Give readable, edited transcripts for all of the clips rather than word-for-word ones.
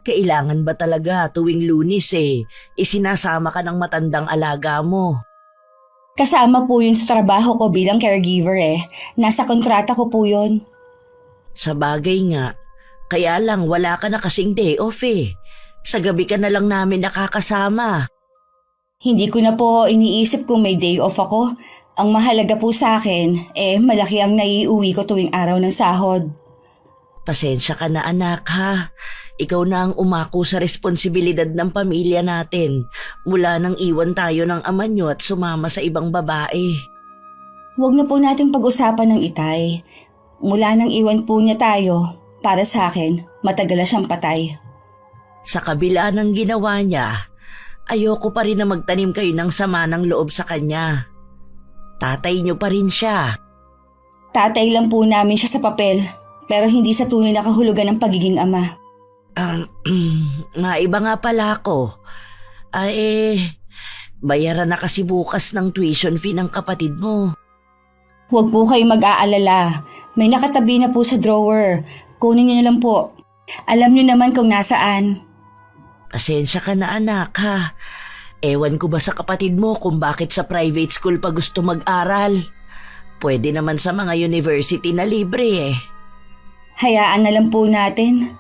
Kailangan ba talaga tuwing Lunes isinasama ka ng matandang alaga mo? Kasama po yun sa trabaho ko bilang caregiver Nasa kontrata ko po yun. Sa bagay nga, kaya lang wala ka na kasing day off Sa gabi ka na lang namin nakakasama. Hindi ko na po iniisip kung may day off ako. Ang mahalaga po sa akin, malaki ang naiuwi ko tuwing araw ng sahod. Pasensya ka na anak ha. Ikaw na ang umako sa responsibilidad ng pamilya natin mula nang iwan tayo ng ama nyo at sumama sa ibang babae. Huwag na po natin pag-usapan ng itay. Mula nang iwan po niya tayo, para sa akin, matagal na siyang patay. Sa kabila ng ginawa niya, ayoko pa rin na magtanim kayo ng sama ng loob sa kanya. Tatay niyo pa rin siya. Tatay lang po namin siya sa papel, pero hindi sa tunay na kahulugan ng pagiging ama. Maiba nga pala ako. Bayaran na kasi bukas ng tuition fee ng kapatid mo. Huwag po kayo mag-aalala. May nakatabi na po sa drawer. Kunin niyo na lang po. Alam niyo naman kung nasaan. Pasensya ka na anak ha. Ewan ko ba sa kapatid mo kung bakit sa private school pa gusto mag-aral. Pwede naman sa mga university na libre Hayaan na lang po natin.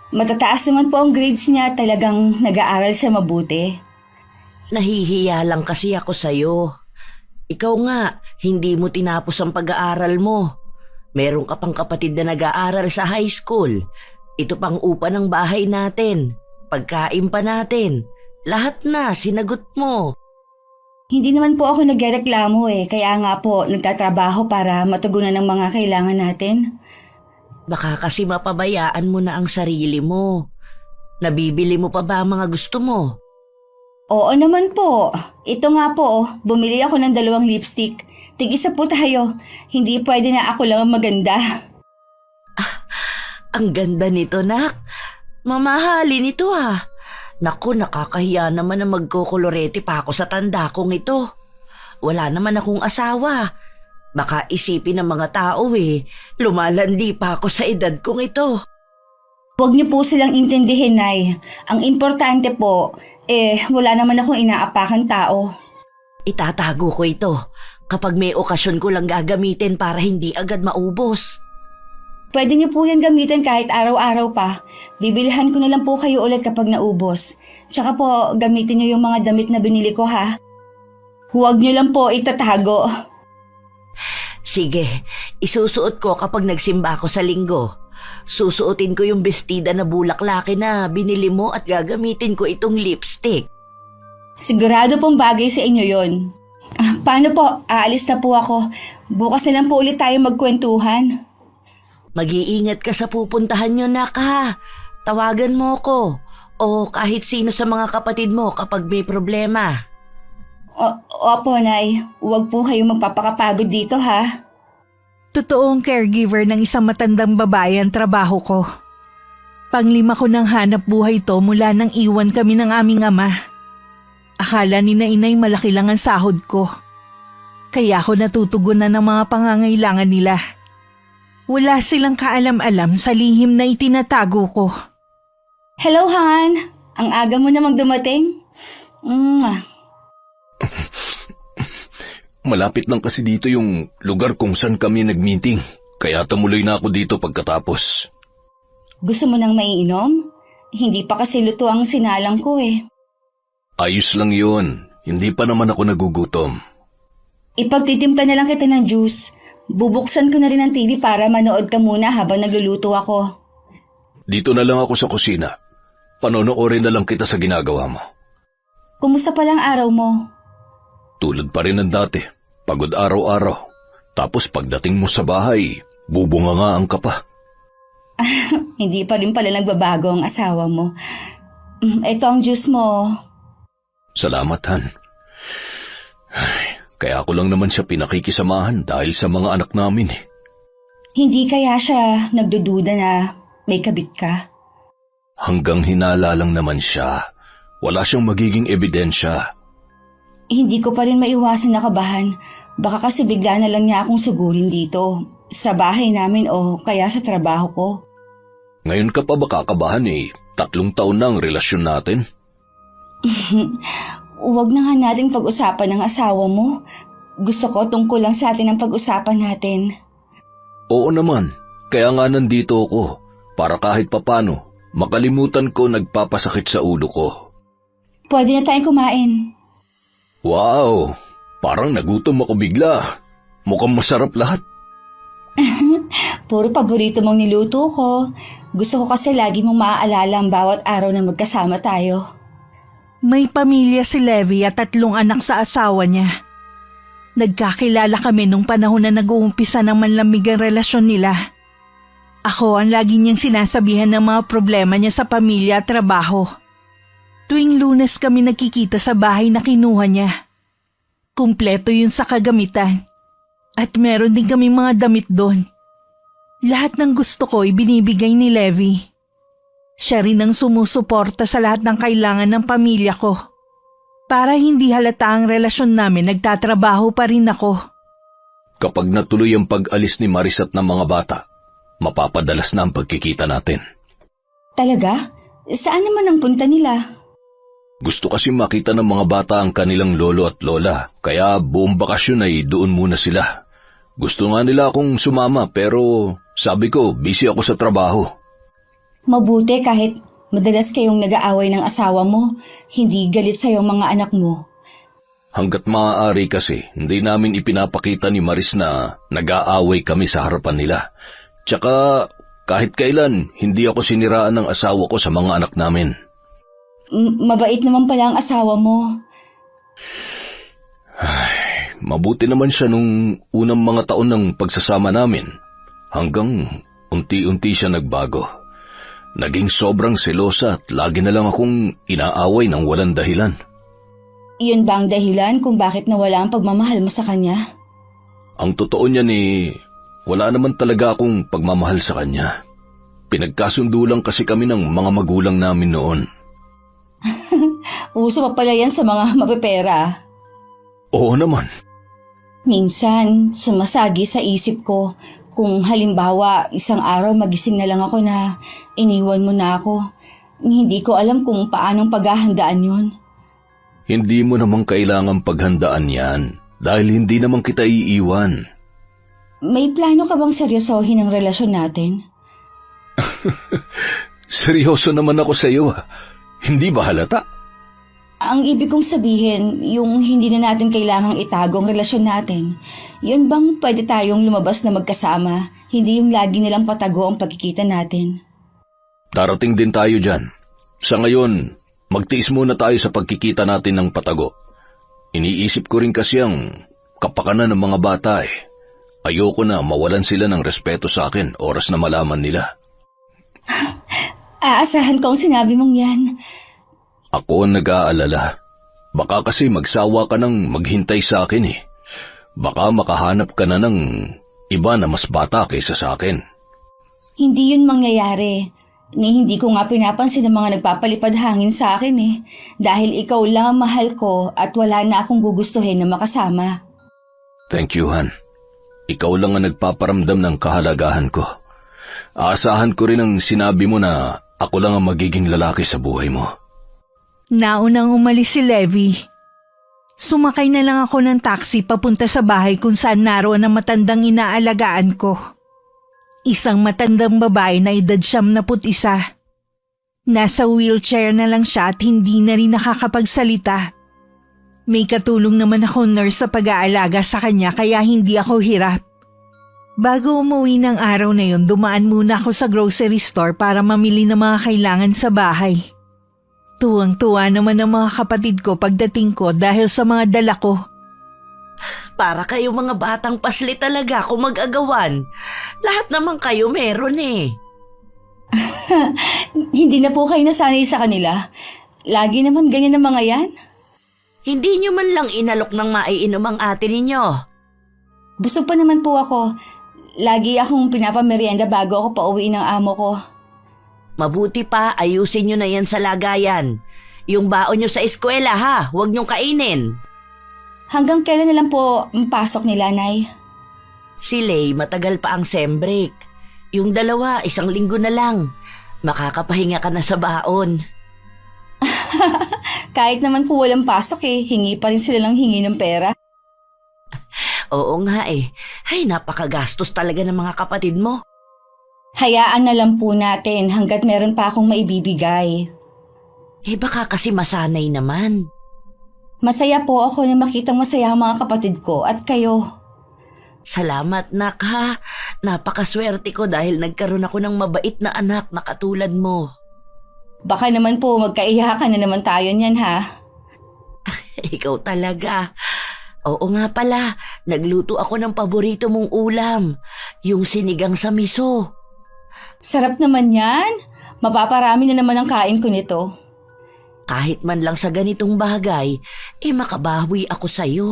Matataas naman po ang grades niya, talagang nag-aaral siya mabuti. Nahihiya lang kasi ako sa'yo. Ikaw nga, hindi mo tinapos ang pag-aaral mo. Meron ka pang kapatid na nag-aaral sa high school. Ito pang upa ng bahay natin. Pagkain pa natin. Lahat na, sinagot mo. Hindi naman po ako nagreklamo kaya nga po nagtatrabaho para matugunan ang mga kailangan natin. Baka kasi mapabayaan mo na ang sarili mo. Nabibili mo pa ba ang mga gusto mo? Oo naman po. Ito nga po, bumili ako ng 2 lipstick. Tig-isa po tayo. Hindi pwede na ako lang ang maganda. Ang ganda nito, nak. Mamahalin ito Naku, nakakahiya naman na magkukolorete pa ako sa tanda kong ito. Wala naman akong asawa. Baka isipin ng mga tao lumalandi pa ako sa edad kong ito. Huwag niyo po silang intindihin, Nay. Ang importante po, wala naman akong inaapakan tao. Itatago ko ito. Kapag may okasyon ko lang gagamitin para hindi agad maubos. Pwede niyo po yan gamitin kahit araw-araw pa. Bibilihan ko na lang po kayo ulit kapag naubos. Tsaka po, gamitin niyo yung mga damit na binili ko Huwag niyo lang po itatago. Sige, isusuot ko kapag nagsimba ako sa linggo. Susuotin ko yung bestida na bulaklaki na binili mo at gagamitin ko itong lipstick. Sigurado pong bagay sa inyo yon. Paano po? Aalis na po ako. Bukas na lang po ulit tayo magkwentuhan. Mag-iingat ka sa pupuntahan nyo, nak Tawagan mo ko o kahit sino sa mga kapatid mo kapag may problema. Opo, Nay. Huwag po kayong magpapakapagod dito Totoong caregiver ng isang matandang babae ang trabaho ko. Panglima ko ng hanap buhay to mula nang iwan kami ng aming ama. Akala ni na inay malaki lang ang sahod ko. Kaya ako natutugunan ng mga pangangailangan nila. Wala silang kaalam-alam sa lihim na itinatago ko. Hello, Han. Ang aga mo namang dumating. Malapit lang kasi dito yung lugar kung saan kami nag-meeting. Kaya tumuloy na ako dito pagkatapos. Gusto mo nang maiinom? Hindi pa kasi luto ang sinalang ko Ayos lang yun. Hindi pa naman ako nagugutom. Ipagtitimpla na lang kita ng juice. Bubuksan ko na rin ang TV para manood ka muna habang nagluluto ako. Dito na lang ako sa kusina. Panonoorin na lang kita sa ginagawa mo. Kumusta palang araw mo? Tulad pa rin ng dati. Pagod araw-araw. Tapos pagdating mo sa bahay, bubungangaan ka pa. Hindi pa rin pala nagbabago ang asawa mo. Ito ang juice mo. Salamat, Han. Kaya ako lang naman siya pinakikisamahan dahil sa mga anak namin. Hindi kaya siya nagdududa na may kabit ka? Hanggang hinala lang naman siya. Wala siyang magiging ebidensya. Hindi ko pa rin maiwasan na kabahan. Baka kasi bigla na lang niya akong sugurin dito. Sa bahay namin o kaya sa trabaho ko. Ngayon ka pa ba kakabahan 3 taon na ang relasyon natin? Huwag na nga nating pag-usapan ng asawa mo. Gusto ko tungkol lang sa atin ang pag-usapan natin. Oo naman, kaya nga nandito ako, para kahit papano, makalimutan ko nagpapasakit sa ulo ko. Pwede na tayong kumain. Wow, parang nagutom ako bigla. Mukhang masarap lahat. Puro paborito mong niluto ko. Gusto ko kasi lagi mong maaalala ang bawat araw na magkasama tayo. May pamilya si Levi at 3 anak sa asawa niya. Nagkakilala kami nung panahon na nag-uumpisa ng manlamig ang relasyon nila. Ako ang lagi niyang sinasabihan ng mga problema niya sa pamilya at trabaho. Tuwing Lunes kami nagkikita sa bahay na kinuha niya. Kumpleto yun sa kagamitan. At meron din kami mga damit doon. Lahat ng gusto ko ibinibigay ni Levi. Siya rin ang sumusuporta sa lahat ng kailangan ng pamilya ko. Para hindi halata ang relasyon namin, nagtatrabaho pa rin ako. Kapag natuloy ang pag-alis ni Maris at ng mga bata, mapapadalas na ang pagkikita natin. Talaga? Saan naman ang punta nila? Gusto kasi makita ng mga bata ang kanilang lolo at lola, kaya buong bakasyon ay doon muna sila. Gusto nga nila akong sumama pero sabi ko busy ako sa trabaho. Mabuti kahit madalas kayong nag-aaway ng asawa mo, hindi galit sa'yo mga anak mo. Hanggat maaari kasi, hindi namin ipinapakita ni Maris na nag-aaway kami sa harapan nila. Tsaka kahit kailan, hindi ako siniraan ng asawa ko sa mga anak namin. Mabait naman pala ang asawa mo. Mabuti naman siya nung unang mga taon ng pagsasama namin. Hanggang unti-unti siya nagbago. Naging sobrang selosa at lagi na lang akong inaaway ng walang dahilan. Iyon ba ang dahilan kung bakit nawala ang pagmamahal mo sa kanya? Ang totoo niyan wala naman talaga akong pagmamahal sa kanya. Pinagkasundo lang kasi kami ng mga magulang namin noon. Uso pa pala yan sa mga mapepera. Oo naman. Minsan, sumasagi sa isip ko kung halimbawa isang araw magising na lang ako na iniwan mo na ako. Hindi ko alam kung paanong paghahandaan yun. Hindi mo naman kailangang paghandaan yan dahil hindi naman kita iiwan. May plano ka bang seryosohin ang relasyon natin? Seryoso naman ako sa iyo. Hindi ba halata? Ang ibig kong sabihin, yung hindi na natin kailangang itago ang relasyon natin, yun bang pwede tayong lumabas na magkasama, hindi yung lagi nilang patago ang pagkikita natin? Darating din tayo dyan. Sa ngayon, magtiis muna tayo sa pagkikita natin ng patago. Iniisip ko rin kasi ang kapakanan ng mga bata Ayoko na mawalan sila ng respeto sa akin oras na malaman nila. Aasahan ko ang sinabi mong yan. Ako ang nag-aalala. Baka kasi magsawa ka ng maghintay sa akin Baka makahanap ka na ng iba na mas bata kaysa sa akin. Hindi yun mangyayari. Hindi ko nga pinapansin ang mga nagpapalipad hangin sa akin Dahil ikaw lang ang mahal ko at wala na akong gugustuhin na makasama. Thank you, Han. Ikaw lang ang nagpaparamdam ng kahalagahan ko. Aasahan ko rin ang sinabi mo na ako lang ang magiging lalaki sa buhay mo. Naunang umalis si Levi. Sumakay na lang ako ng taxi papunta sa bahay kung saan naroon ang matandang inaalagaan ko. Isang matandang babae na edad 71. Nasa wheelchair na lang siya at hindi na rin nakakapagsalita. May katulong naman ako nurse sa pag-aalaga sa kanya kaya hindi ako hirap. Bago umuwi ng araw na yun, dumaan muna ako sa grocery store para mamili ng mga kailangan sa bahay. Tuwang-tuwa naman ang mga kapatid ko pagdating ko dahil sa mga dala ko. Para kayo mga batang pasli talaga kung mag-agawan. Lahat naman kayo meron Hindi na po kayo nasanay sa kanila. Lagi naman ganyan ang mga yan. Hindi nyo man lang inalok ng maiinom ang ate ninyo. Busog pa naman po ako. Lagi akong pinapamerienda bago ako pauwi ng amo ko. Mabuti pa, ayusin nyo na yan sa lagayan. Yung baon nyo sa eskwela ha, huwag nyong kainin. Hanggang kailan na lang po ang pasok nila, Nay? Si Lay, matagal pa ang sem break. Yung dalawa, 1 linggo na lang. Makakapahinga ka na sa baon. Kahit naman po walang pasok hingi pa rin sila ng hingi ng pera. Oo nga eh. Ay, napakagastos talaga ng mga kapatid mo. Hayaan na lang po natin hanggat meron pa akong maibibigay. Eh baka kasi masanay naman. Masaya po ako na makitang masaya ang mga kapatid ko at kayo. Salamat nak ha. Napakaswerte ko dahil nagkaroon ako ng mabait na anak na katulad mo. Baka naman po magkaiyakan na naman tayo niyan ha. Ikaw talaga. Oo nga pala, nagluto ako ng paborito mong ulam. Yung sinigang sa miso. Sarap naman yan. Mapaparami na naman ang kain ko nito. Kahit man lang sa ganitong bagay, makabawi ako sa'yo.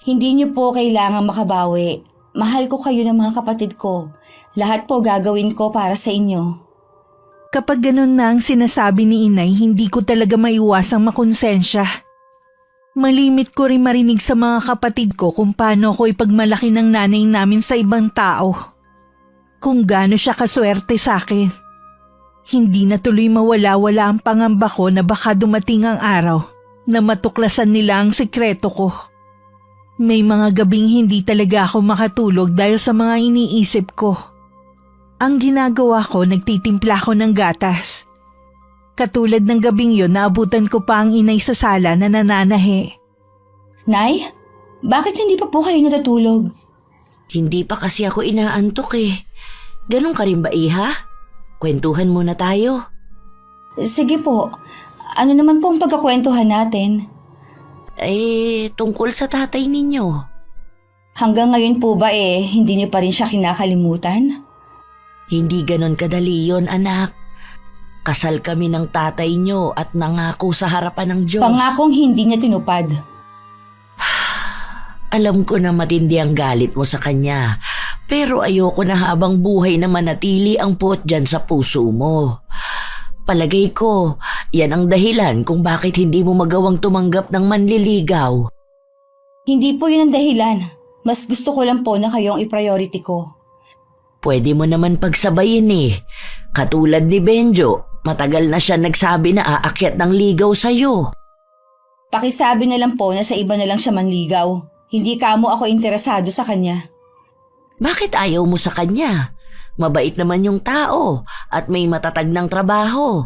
Hindi niyo po kailangang makabawi. Mahal ko kayo ng mga kapatid ko. Lahat po gagawin ko para sa inyo. Kapag ganun na ang sinasabi ni inay, hindi ko talaga maiwasang makonsensya. Malimit ko rin marinig sa mga kapatid ko kung paano ko ipagmalaki ng nanay namin sa ibang tao. Kung gaano siya kaswerte sa akin. Hindi na tuloy mawala-wala ang pangamba ko na baka dumating ang araw na matuklasan nila ang sikreto ko. May mga gabing hindi talaga ako makatulog dahil sa mga iniisip ko. Ang ginagawa ko, nagtitimpla ko ng gatas. Katulad ng gabing yon, naabutan ko pa ang inay sa sala na nananahi. Nay, bakit hindi pa po kayo natutulog? Hindi pa kasi ako inaantok eh. Ganun ka rin ba, iha? Kwentuhan muna tayo. Sige po, ano naman po ang pagkakwentuhan natin? Tungkol sa tatay ninyo. Hanggang ngayon po ba hindi niyo pa rin siya kinakalimutan? Hindi ganon kadali yon, anak. Kasal kami ng tatay nyo at nangako sa harapan ng Diyos. Pangakong hindi niya tinupad. Alam ko na matindi ang galit mo sa kanya, pero ayoko na habang buhay na manatili ang puot dyan sa puso mo. Palagay ko, yan ang dahilan kung bakit hindi mo magawang tumanggap ng manliligaw. Hindi po yun ang dahilan. Mas gusto ko lang po na kayong i-priority ko. Pwede mo naman pagsabayin eh. Katulad ni Benjo, matagal na siya nagsabi na aakyat ng ligaw sa'yo. Pakisabi na lang po na sa iba na lang siya manligaw. Hindi kamo ako interesado sa kanya. Bakit ayaw mo sa kanya? Mabait naman yung tao at may matatag ng trabaho.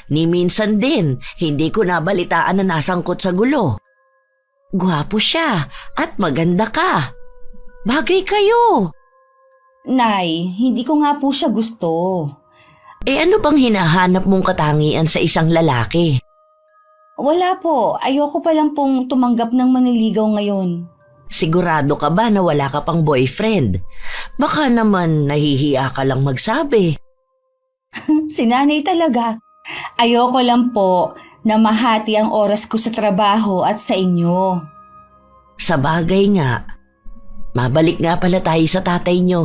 Ni minsan din, hindi ko nabalitaan na nasangkot sa gulo. Gwapo siya at maganda ka. Bagay kayo. Nay, hindi ko nga po siya gusto. Ano bang hinahanap mong katangian sa isang lalaki? Wala po, ayoko pa lang pong tumanggap ng manliligaw ngayon. Sigurado ka ba na wala ka pang boyfriend? Baka naman nahihiya ka lang magsabi. Si nanay talaga. Ayoko lang po na mahati ang oras ko sa trabaho at sa inyo. Sa bagay nga, mabalik nga pala tayo sa tatay nyo.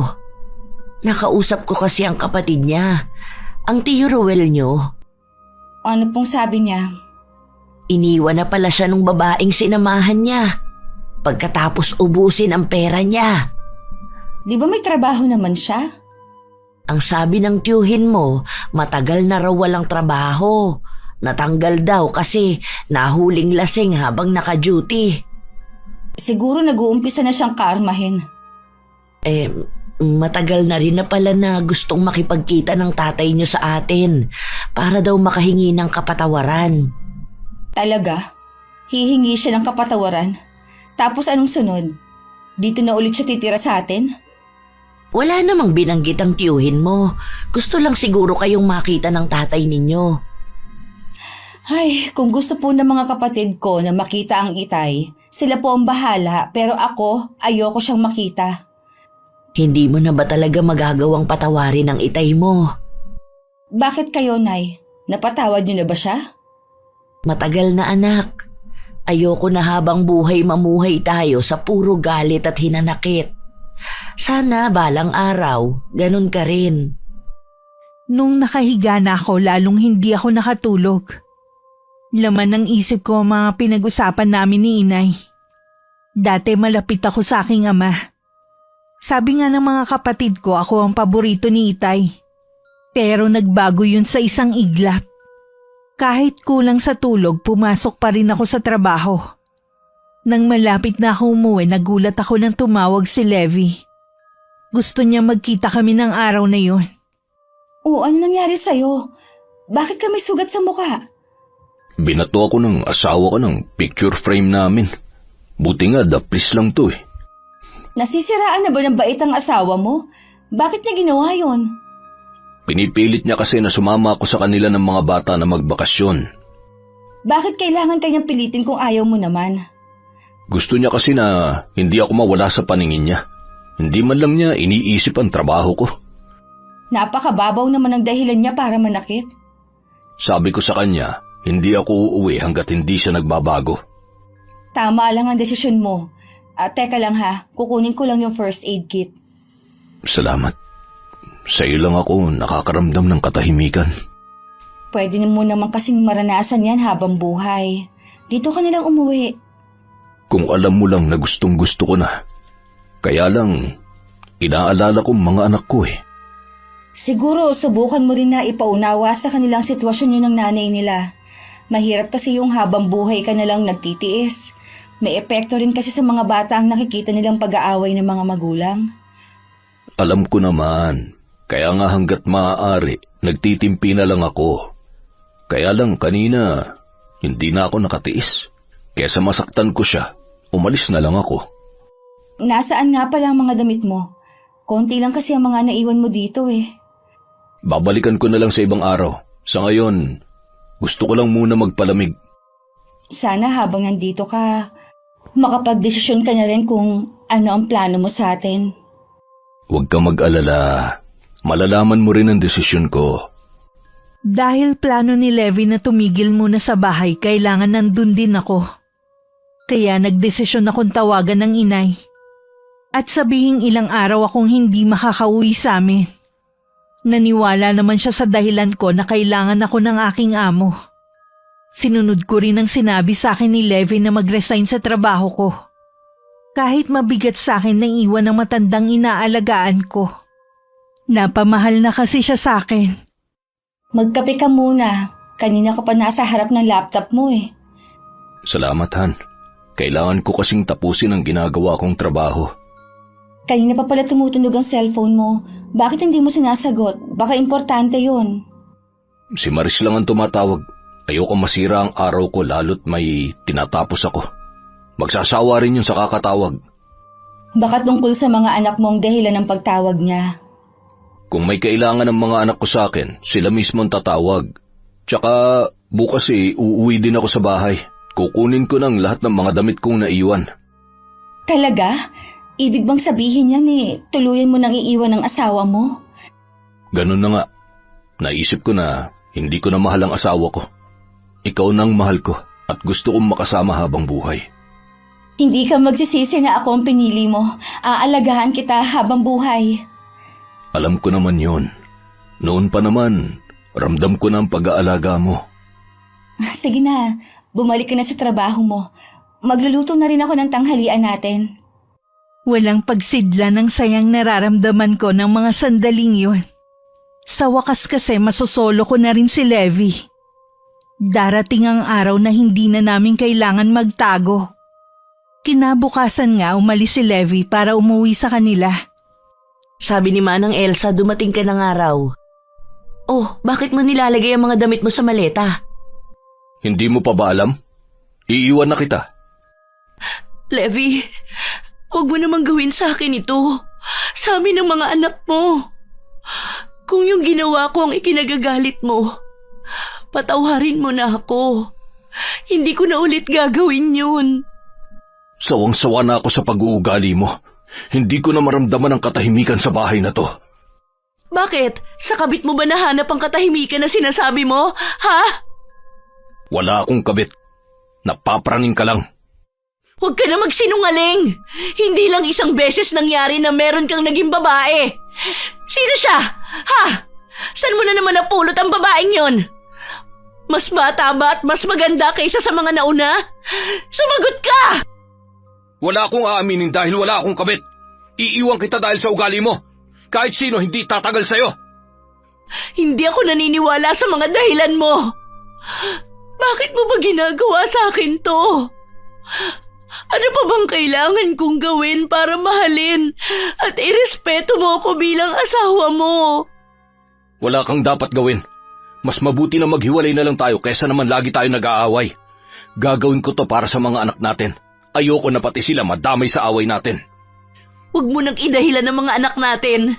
Nakausap ko kasi ang kapatid niya, ang tiyo Ruel nyo. Ano pong sabi niya? Iniwan na pala siya nung babaeng sinamahan niya. Pagkatapos ubusin ang pera niya. Di ba may trabaho naman siya? Ang sabi ng tiyuhin mo, matagal na raw walang trabaho. Natanggal daw kasi nahuling lasing habang naka-duty. Siguro nag-uumpisa na siyang kaarmahin. Matagal na rin na pala na gustong makipagkita ng tatay niyo sa atin para daw makahingi ng kapatawaran. Talaga? Hihingi siya ng kapatawaran? Tapos anong sunod? Dito na ulit siya titira sa atin? Wala namang binanggit ang tiyuhin mo. Gusto lang siguro kayong makita ng tatay ninyo. Ay, kung gusto po ng mga kapatid ko na makita ang itay, sila po ang bahala pero ako ayoko siyang makita. Hindi mo na ba talaga magagawang patawarin ang itay mo? Bakit kayo, Nay? Napatawad niyo na ba siya? Matagal na anak. Ayoko na habang buhay mamuhay tayo sa puro galit at hinanakit. Sana balang araw, ganun ka rin. Nung nakahiga na ako, lalong hindi ako nakatulog. Laman ng isip ko ang mga pinag-usapan namin ni inay. Dati malapit ako sa aking ama. Sabi nga ng mga kapatid ko ako ang paborito ni itay. Pero nagbago yun sa isang iglap. Kahit kulang sa tulog, pumasok pa rin ako sa trabaho. Nang malapit na ako umuwi, nagulat ako nang tumawag si Levi. Gusto niya magkita kami ng araw na yun. O ano nangyari sa'yo? Bakit ka may sugat sa mukha? Binato ako ng asawa ko ng picture frame namin. Buti nga, daplis lang to eh. Nasisiraan na ba ng bait ang asawa mo? Bakit niya ginawa yon? Pinipilit niya kasi na sumama ako sa kanila ng mga bata na magbakasyon. Bakit kailangan kanyang pilitin kung ayaw mo naman? Gusto niya kasi na hindi ako mawala sa paningin niya. Hindi man lang niya iniisip ang trabaho ko. Napakababaw naman ang dahilan niya para manakit. Sabi ko sa kanya, hindi ako uuwi hanggat hindi siya nagbabago. Tama lang ang desisyon mo. Teka lang ha, kukunin ko lang yung first aid kit. Salamat. Sa iyo lang ako nakakaramdam ng katahimikan. Pwede mo naman kasing maranasan yan habang buhay. Dito ka nalang umuwi. Kung alam mo lang na gustong gusto ko na. Kaya lang, inaalala ko mga anak ko eh. Siguro subukan mo rin na ipaunawa sa kanilang sitwasyon yun ng nanay nila. Mahirap kasi yung habang buhay ka nalang nagtitiis. May epekto rin kasi sa mga bata ang nakikita nilang pag-aaway ng mga magulang. Alam ko naman. Kaya nga hanggat maaari, nagtitimpi na lang ako. Kaya lang kanina, hindi na ako nakatiis. Kesa masaktan ko siya, umalis na lang ako. Nasaan nga pala ang mga damit mo? Konti lang kasi ang mga naiwan mo dito eh. Babalikan ko na lang sa ibang araw. Sa ngayon, gusto ko lang muna magpalamig. Sana habang nandito ka, makapagdesisyon ka na rin kung ano ang plano mo sa atin. Huwag kang mag-alala. Malalaman mo rin ang desisyon ko. Dahil plano ni Levi na tumigil muna sa bahay, kailangan nandun din ako. Kaya nagdesisyon akong tawagan ng inay. At sabihing ilang araw akong hindi makakauwi sa amin. Naniwala naman siya sa dahilan ko na kailangan ako ng aking amo. Sinunod ko rin ang sinabi sa akin ni Levi na mag-resign sa trabaho ko. Kahit mabigat sa akin nang iwan ng matandang inaalagaan ko. Napamahal na kasi siya sa akin. Magkape ka muna. Kanina ka pa nasa harap ng laptop mo eh. Salamat, Han. Kailangan ko kasing tapusin ang ginagawa kong trabaho. Kanina pa pala tumutunog ang cellphone mo. Bakit hindi mo sinasagot? Baka importante yon. Si Maris lang ang tumatawag. Ayoko masira ang araw ko lalo't may tinatapos ako. Magsasawa rin yun sa kakatawag. Baka tungkol sa mga anak mo ang dahilan ng pagtawag niya. Kung may kailangan ng mga anak ko sa akin, sila mismo ang tatawag. Tsaka bukas uuwi din ako sa bahay. Kukunin ko ng lahat ng mga damit kong naiwan. Talaga? Ibig bang sabihin yan tuluyan mo nang iiwan ng asawa mo? Ganun na nga. Naisip ko na hindi ko na mahal ang asawa ko. Ikaw nang mahal ko at gusto kong makasama habang buhay. Hindi ka magsisisi na ako ang pinili mo. Aalagaan kita habang buhay. Alam ko naman yon. Noon pa naman, ramdam ko na ang pag-aalaga mo. Sige na, bumalik ka na sa trabaho mo. Magluluto na rin ako ng tanghalian natin. Walang pagsidla ng sayang nararamdaman ko ng mga sandaling yun. Sa wakas kasi masosolo ko na rin si Levi. Darating ang araw na hindi na namin kailangan magtago. Kinabukasan nga umalis si Levi para umuwi sa kanila. Sabi ni Manang Elsa, dumating ka ng araw. Oh, bakit mo nilalagay ang mga damit mo sa maleta? Hindi mo pa ba alam? Iiwan na kita. Levi, huwag mo namang gawin sa akin ito. Sa amin ng mga anak mo. Kung yung ginawa ko ang ikinagagalit mo, patawarin mo na ako. Hindi ko na ulit gagawin yun. Sawang-sawa na ako sa pag-uugali mo. Hindi ko na maramdaman ang katahimikan sa bahay na to. Bakit? Sa kabit mo ba nahanap ang katahimikan na sinasabi mo? Ha? Wala akong kabit. Napapraning ka lang. Huwag ka na magsinungaling. Hindi lang isang beses nangyari na meron kang naging babae. Sino siya? Ha? Saan mo na naman napulot ang babaeng yon? Mas bata ba at mas maganda kaysa sa mga nauna? Sumagot ka! Wala akong aaminin dahil wala akong kabit. Iiwan kita dahil sa ugali mo. Kahit sino hindi tatagal sa'yo. Hindi ako naniniwala sa mga dahilan mo. Bakit mo ba ginagawa sa akin to? Ano pa bang kailangan kong gawin para mahalin at irespeto mo ako bilang asawa mo? Wala kang dapat gawin. Mas mabuti na maghiwalay na lang tayo kaysa naman lagi tayo nag-aaway. Gagawin ko to para sa mga anak natin. Ayoko na pati sila madamay sa away natin. Huwag mo nang idahilan ng mga anak natin.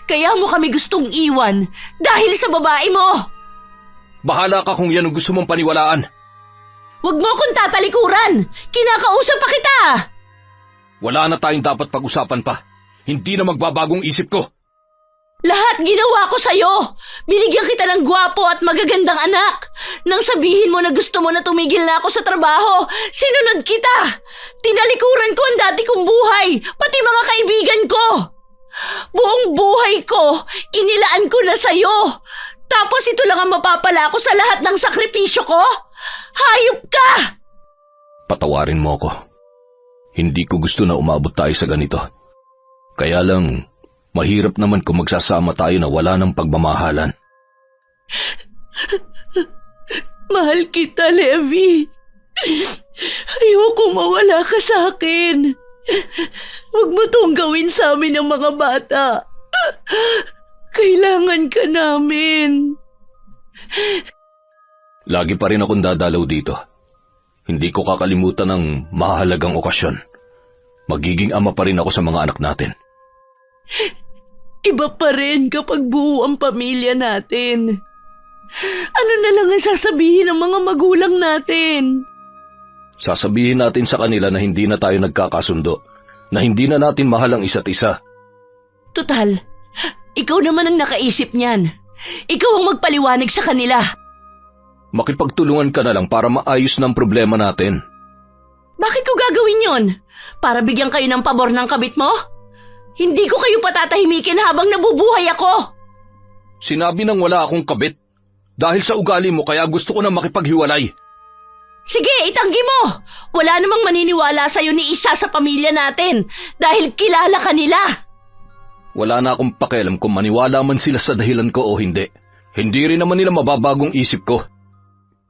Kaya mo kami gustong iwan dahil sa babae mo. Bahala ka kung yan ang gusto mong paniwalaan. Huwag mo akong tatalikuran. Kinakausap pa kita. Wala na tayong dapat pag-usapan pa. Hindi na magbabagong isip ko. Lahat ginawa ko sa'yo. Binigyan kita ng gwapo at magagandang anak. Nang sabihin mo na gusto mo na tumigil na ako sa trabaho, sinunod kita. Tinalikuran ko ang dati kong buhay, pati mga kaibigan ko. Buong buhay ko, inilaan ko na sa'yo. Tapos ito lang ang mapapala ko sa lahat ng sakripisyo ko? Hayop ka! Patawarin mo ako. Hindi ko gusto na umabot tayo sa ganito. Kaya lang, mahirap naman kung magsasama tayo na wala ng pagmamahalan. Mahal kita, Levi. Ayoko mawala ka sa akin. Huwag mo tong gawin sa amin ng mga bata. Kailangan ka namin. Lagi pa rin akong dadalaw dito. Hindi ko kakalimutan ang mahalagang okasyon. Magiging ama pa rin ako sa mga anak natin. Iba pa rin kapag buo ang pamilya natin. Ano na lang ang sasabihin ng mga magulang natin? Sasabihin natin sa kanila na hindi na tayo nagkakasundo, na hindi na natin mahal ang isa't isa. Total, ikaw naman ang nakaisip niyan. Ikaw ang magpaliwanag sa kanila. Makipagtulungan ka na lang para maayos ng problema natin. Bakit ko gagawin yon? Para bigyan kayo ng pabor ng kabit mo? Hindi ko kayo patatahimikin habang nabubuhay ako. Sinabi nang wala akong kabit. Dahil sa ugali mo kaya gusto ko na makipaghiwalay. Sige, itanggi mo. Wala namang maniniwala sa'yo ni isa sa pamilya natin dahil kilala ka nila. Wala na akong pakialam kung maniwala man sila sa dahilan ko o hindi. Hindi rin naman nila mababagong isip ko.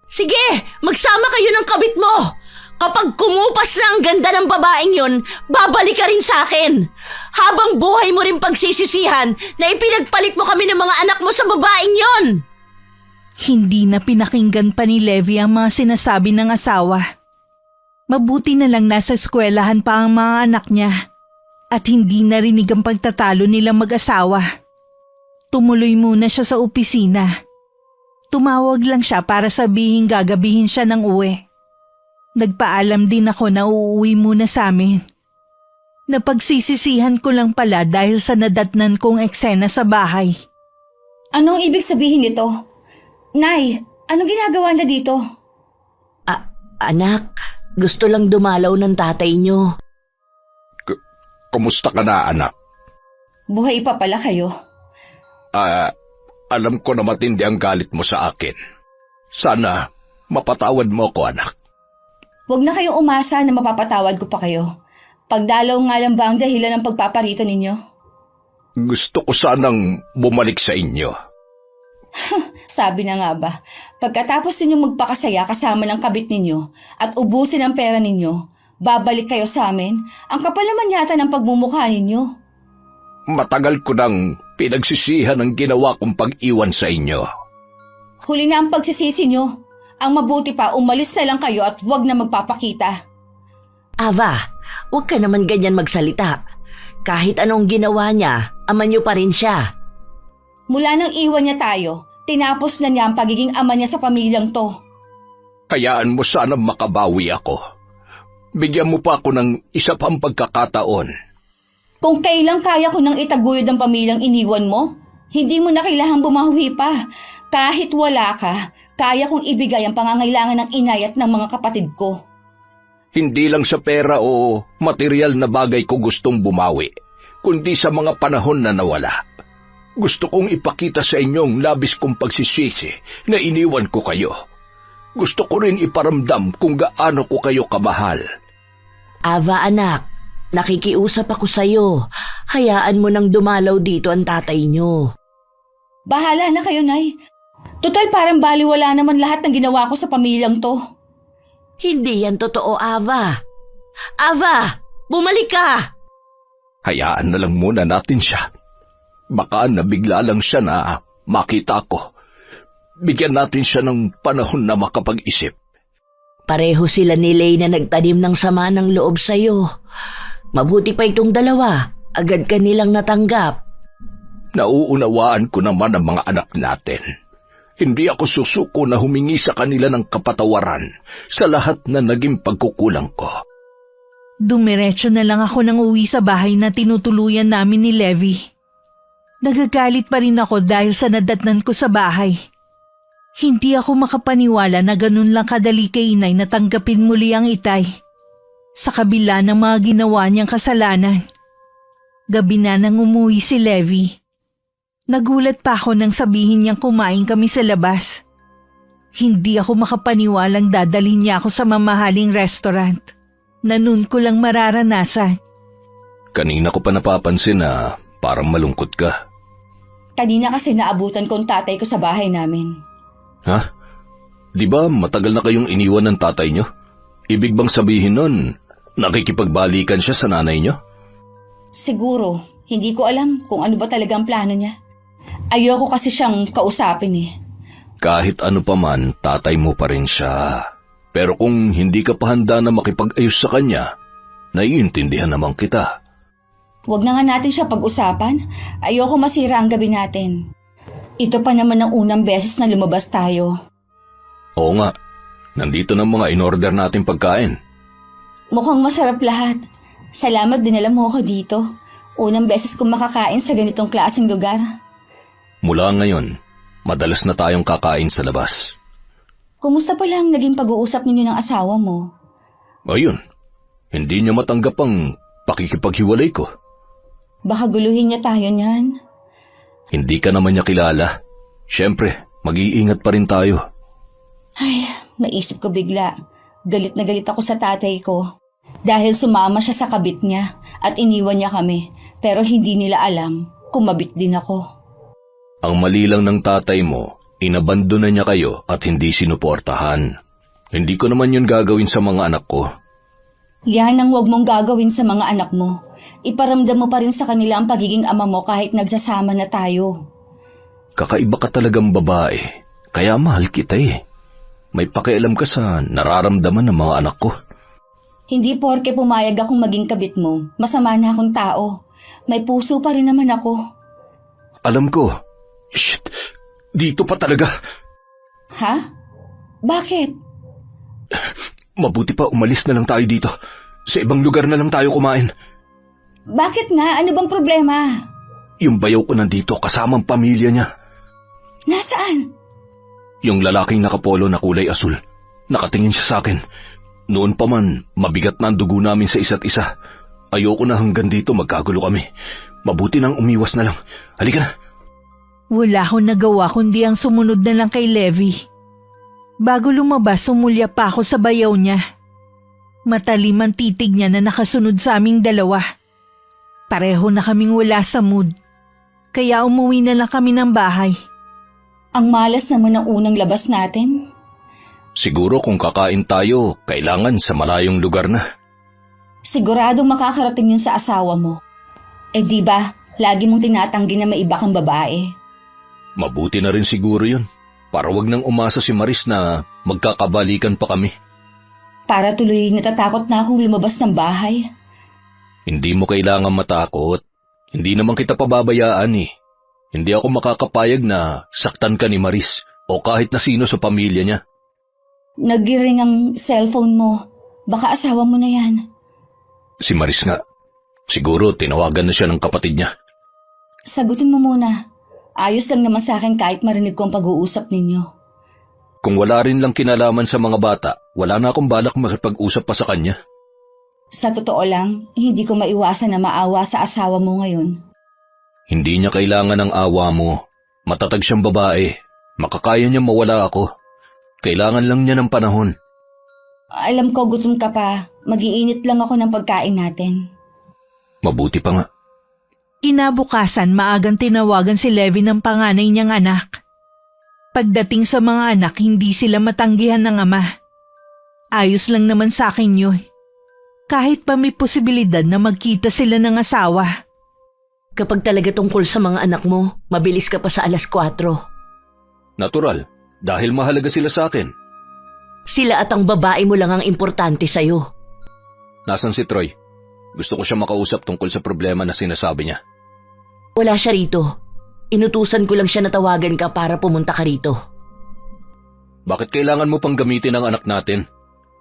Sige, magsama kayo ng kabit mo. Kapag kumupas na ang ganda ng babaeng yon, babalik ka rin sa akin. Habang buhay mo rin pagsisisihan na ipinagpalit mo kami ng mga anak mo sa babaeng yon. Hindi na pinakinggan pa ni Levi ang mga sinasabi ng asawa. Mabuti na lang nasa eskwelahan pa ang mga anak niya at hindi narinig ang pagtatalo nilang mag-asawa. Tumuloy muna siya sa opisina. Tumawag lang siya para sabihin gagabihin siya ng uwi. Nagpaalam din ako na uuwi muna sa amin. Napagsisisihan ko lang pala dahil sa nadatnan kong eksena sa bahay. Anong ibig sabihin nito? Nay, anong ginagawa na dito? Anak, gusto lang dumalaw ng tatay nyo. Kumusta ka na, anak? Buhay pa pala kayo. Alam ko na matindi ang galit mo sa akin. Sana mapatawad mo ako, anak. Huwag na kayong umasa na mapapatawad ko pa kayo. Pagdalaw nga lang ba ang dahilan ng pagpaparito ninyo? Gusto ko sanang bumalik sa inyo. Sabi na nga ba, pagkatapos ninyong magpakasaya kasama ng kabit ninyo at ubusin ang pera ninyo, babalik kayo sa amin? Ang kapal naman yata ng pagmumukha ninyo. Matagal ko nang pinagsisihan ang ginawa kong pag-iwan sa inyo. Huli na ang pagsisisi nyo. Ang mabuti pa, umalis na lang kayo at huwag na magpapakita. Ava, huwag ka naman ganyan magsalita. Kahit anong ginawa niya, ama niyo pa rin siya. Mula nang iwan niya tayo, tinapos na niya ang pagiging ama niya sa pamilyang to. Hayaan mo sana makabawi ako. Bigyan mo pa ako ng isa pang pagkakataon. Kung kailang kaya ko nang itaguyod ang pamilyang iniwan mo, hindi mo na kailangang bumawi pa. Kahit wala ka, kaya kong ibigay ang pangangailangan ng inay at ng mga kapatid ko. Hindi lang sa pera o material na bagay ko gustong bumawi, kundi sa mga panahon na nawala. Gusto kong ipakita sa inyong labis kong pagsisisi na iniwan ko kayo. Gusto ko rin iparamdam kung gaano ko kayo kamahal. Ava, anak, nakikiusap ako sa'yo. Hayaan mo nang dumalaw dito ang tatay niyo. Bahala na kayo, Nay. Total parang baliwala naman lahat ng ginawa ko sa pamilyang to. Hindi yan totoo, Ava. Ava, bumalik ka! Hayaan na lang muna natin siya. Baka nabigla lang siya na makita ko. Bigyan natin siya ng panahon na makapag-isip. Pareho sila ni Lay na nagtanim ng sama ng loob sa'yo. Mabuti pa itong dalawa. Agad ka nilang natanggap. Nauunawaan ko naman ang mga anak natin. Hindi ako susuko na humingi sa kanila ng kapatawaran sa lahat na naging pagkukulang ko. Dumiretso na lang ako nang uwi sa bahay na tinutuluyan namin ni Levi. Nagagalit pa rin ako dahil sa nadatnan ko sa bahay. Hindi ako makapaniwala na ganun lang kadali kay inay na tanggapin muli ang itay. Sa kabila ng mga ginawa niyang kasalanan. Gabi na nang umuwi si Levi. Nagulat pa ako nang sabihin niyang kumain kami sa labas. Hindi ako makapaniwalang dadalhin niya ako sa mamahaling restaurant. Na nun ko lang mararanasan. Kanina ko pa napapansin na parang malungkot ka. Kanina kasi naabutan ko ang tatay ko sa bahay namin. Ha? Di ba matagal na kayong iniwan ng tatay niyo? Ibig bang sabihin nun, nakikipagbalikan siya sa nanay niyo? Siguro, hindi ko alam kung ano ba talaga ang plano niya. Ayoko kasi siyang kausapin eh. Kahit ano pa man, tatay mo pa rin siya. Pero kung hindi ka pa handa na makipag-ayos sa kanya, naiintindihan naman kita. Huwag na nga natin siya pag-usapan. Ayoko masira ang gabi natin. Ito pa naman ang unang beses na lumabas tayo. Oo nga, nandito na mga in-order natin pagkain. Mukhang masarap lahat. Salamat dinala mo ako dito. Unang beses kong makakain sa ganitong klaseng lugar. Mula ngayon, madalas na tayong kakain sa labas. Kumusta pala ang naging pag-uusap ninyo ng asawa mo? Ayun, hindi niya matanggap ang pakikipaghiwalay ko. Baka guluhin niya tayo niyan. Hindi ka naman niya kilala. Siyempre, mag-iingat pa rin tayo. Ay, naisip ko bigla. Galit na galit ako sa tatay ko. Dahil sumama siya sa kabit niya at iniwan niya kami. Pero hindi nila alam, kumabit din ako. Ang mali lang ng tatay mo, inabandona niya kayo at hindi sinuportahan. Hindi ko naman yun gagawin sa mga anak ko. Yan ang huwag mong gagawin sa mga anak mo. Iparamdam mo pa rin sa kanila ang pagiging ama mo kahit nagsasama na tayo. Kakaiba ka talagang babae, kaya mahal kita eh. May pakialam ka sa nararamdaman ng mga anak ko. Hindi porke pumayag akong maging kabit mo, masama na akong tao. May puso pa rin naman ako. Alam ko. Shit, dito pa talaga. Ha? Bakit? Mabuti pa umalis na lang tayo dito. Sa ibang lugar na lang tayo kumain. Bakit nga? Ano bang problema? Yung bayaw ko nandito kasama ang pamilya niya. Nasaan? Yung lalaking nakapolo na kulay asul. Nakatingin siya sa akin. Noon pa man, mabigat na ang dugo namin sa isa't isa. Ayoko na hanggang dito magkagulo kami. Mabuti nang umiwas na lang. Halika na. Wala akong nagawa kundi ang sumunod na lang kay Levi. Bago lumabas, sumulya pa ako sa bayaw niya. Matalim ang titig niya na nakasunod sa aming dalawa. Pareho na kaming wala sa mood. Kaya umuwi na lang kami ng bahay. Ang malas naman ng unang labas natin. Siguro kung kakain tayo, kailangan sa malayong lugar na. Siguradong makakarating yun sa asawa mo. Eh di ba, lagi mong tinatanggi na may iba kang babae. Mabuti na rin siguro yun. Para wag nang umasa si Maris na magkakabalikan pa kami. Para tuloy natatakot na akong lumabas ng bahay. Hindi mo kailangan matakot. Hindi naman kita pababayaan eh. Hindi ako makakapayag na saktan ka ni Maris o kahit na sino sa pamilya niya. Nag-ring ang cellphone mo. Baka asawa mo na yan. Si Maris nga. Siguro tinawagan na siya ng kapatid niya. Sagutin mo muna. Ayos lang naman sa akin kahit marinig ko ang pag-uusap ninyo. Kung wala rin lang kinalaman sa mga bata, wala na akong balak makipag-usap pa sa kanya. Sa totoo lang, hindi ko maiwasan na maawa sa asawa mo ngayon. Hindi niya kailangan ng awa mo. Matatag siyang babae. Makakaya niya mawala ako. Kailangan lang niya ng panahon. Alam ko gutom ka pa. Mag-iinit lang ako ng pagkain natin. Mabuti pa nga. Kinabukasan maagang tinawagan si Levi ng panganay niyang anak. Pagdating sa mga anak, hindi sila matanggihan ng ama. Ayos lang naman sa akin yun. Kahit pa may posibilidad na magkita sila ng asawa. Kapag talaga tungkol sa mga anak mo, mabilis ka pa sa 4:00. Natural, dahil mahalaga sila sa akin. Sila at ang babae mo lang ang importante sa'yo. Nasaan si Troy? Gusto ko siya makausap tungkol sa problema na sinasabi niya. Wala siya rito. Inutusan ko lang siya na tawagan ka para pumunta ka rito. Bakit kailangan mo pang gamitin ang anak natin?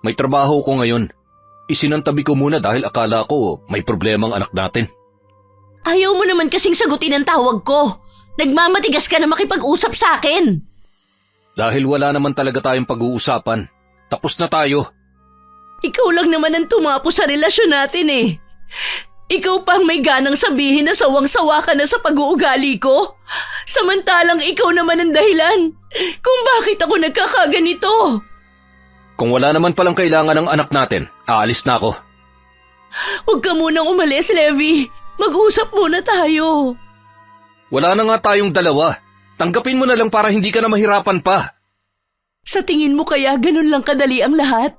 May trabaho ko ngayon. Isinantabi ko muna dahil akala ko may problema ang anak natin. Ayaw mo naman kasing sagutin ang tawag ko. Nagmamatigas ka na makipag-usap sa akin. Dahil wala naman talaga tayong pag-uusapan. Tapos na tayo. Ikaw lang naman ang tumapo sa relasyon natin eh. Ikaw pa ang may ganang sabihin na sawang-sawa ka na sa pag-uugali ko. Samantalang ikaw naman ang dahilan kung bakit ako nagkakaganito. Kung wala naman palang kailangan ng anak natin, aalis na ako. Huwag ka munang umalis, Levi. Mag-usap muna tayo. Wala na nga tayong dalawa. Tanggapin mo na lang para hindi ka na mahirapan pa. Sa tingin mo kaya ganun lang kadali ang lahat?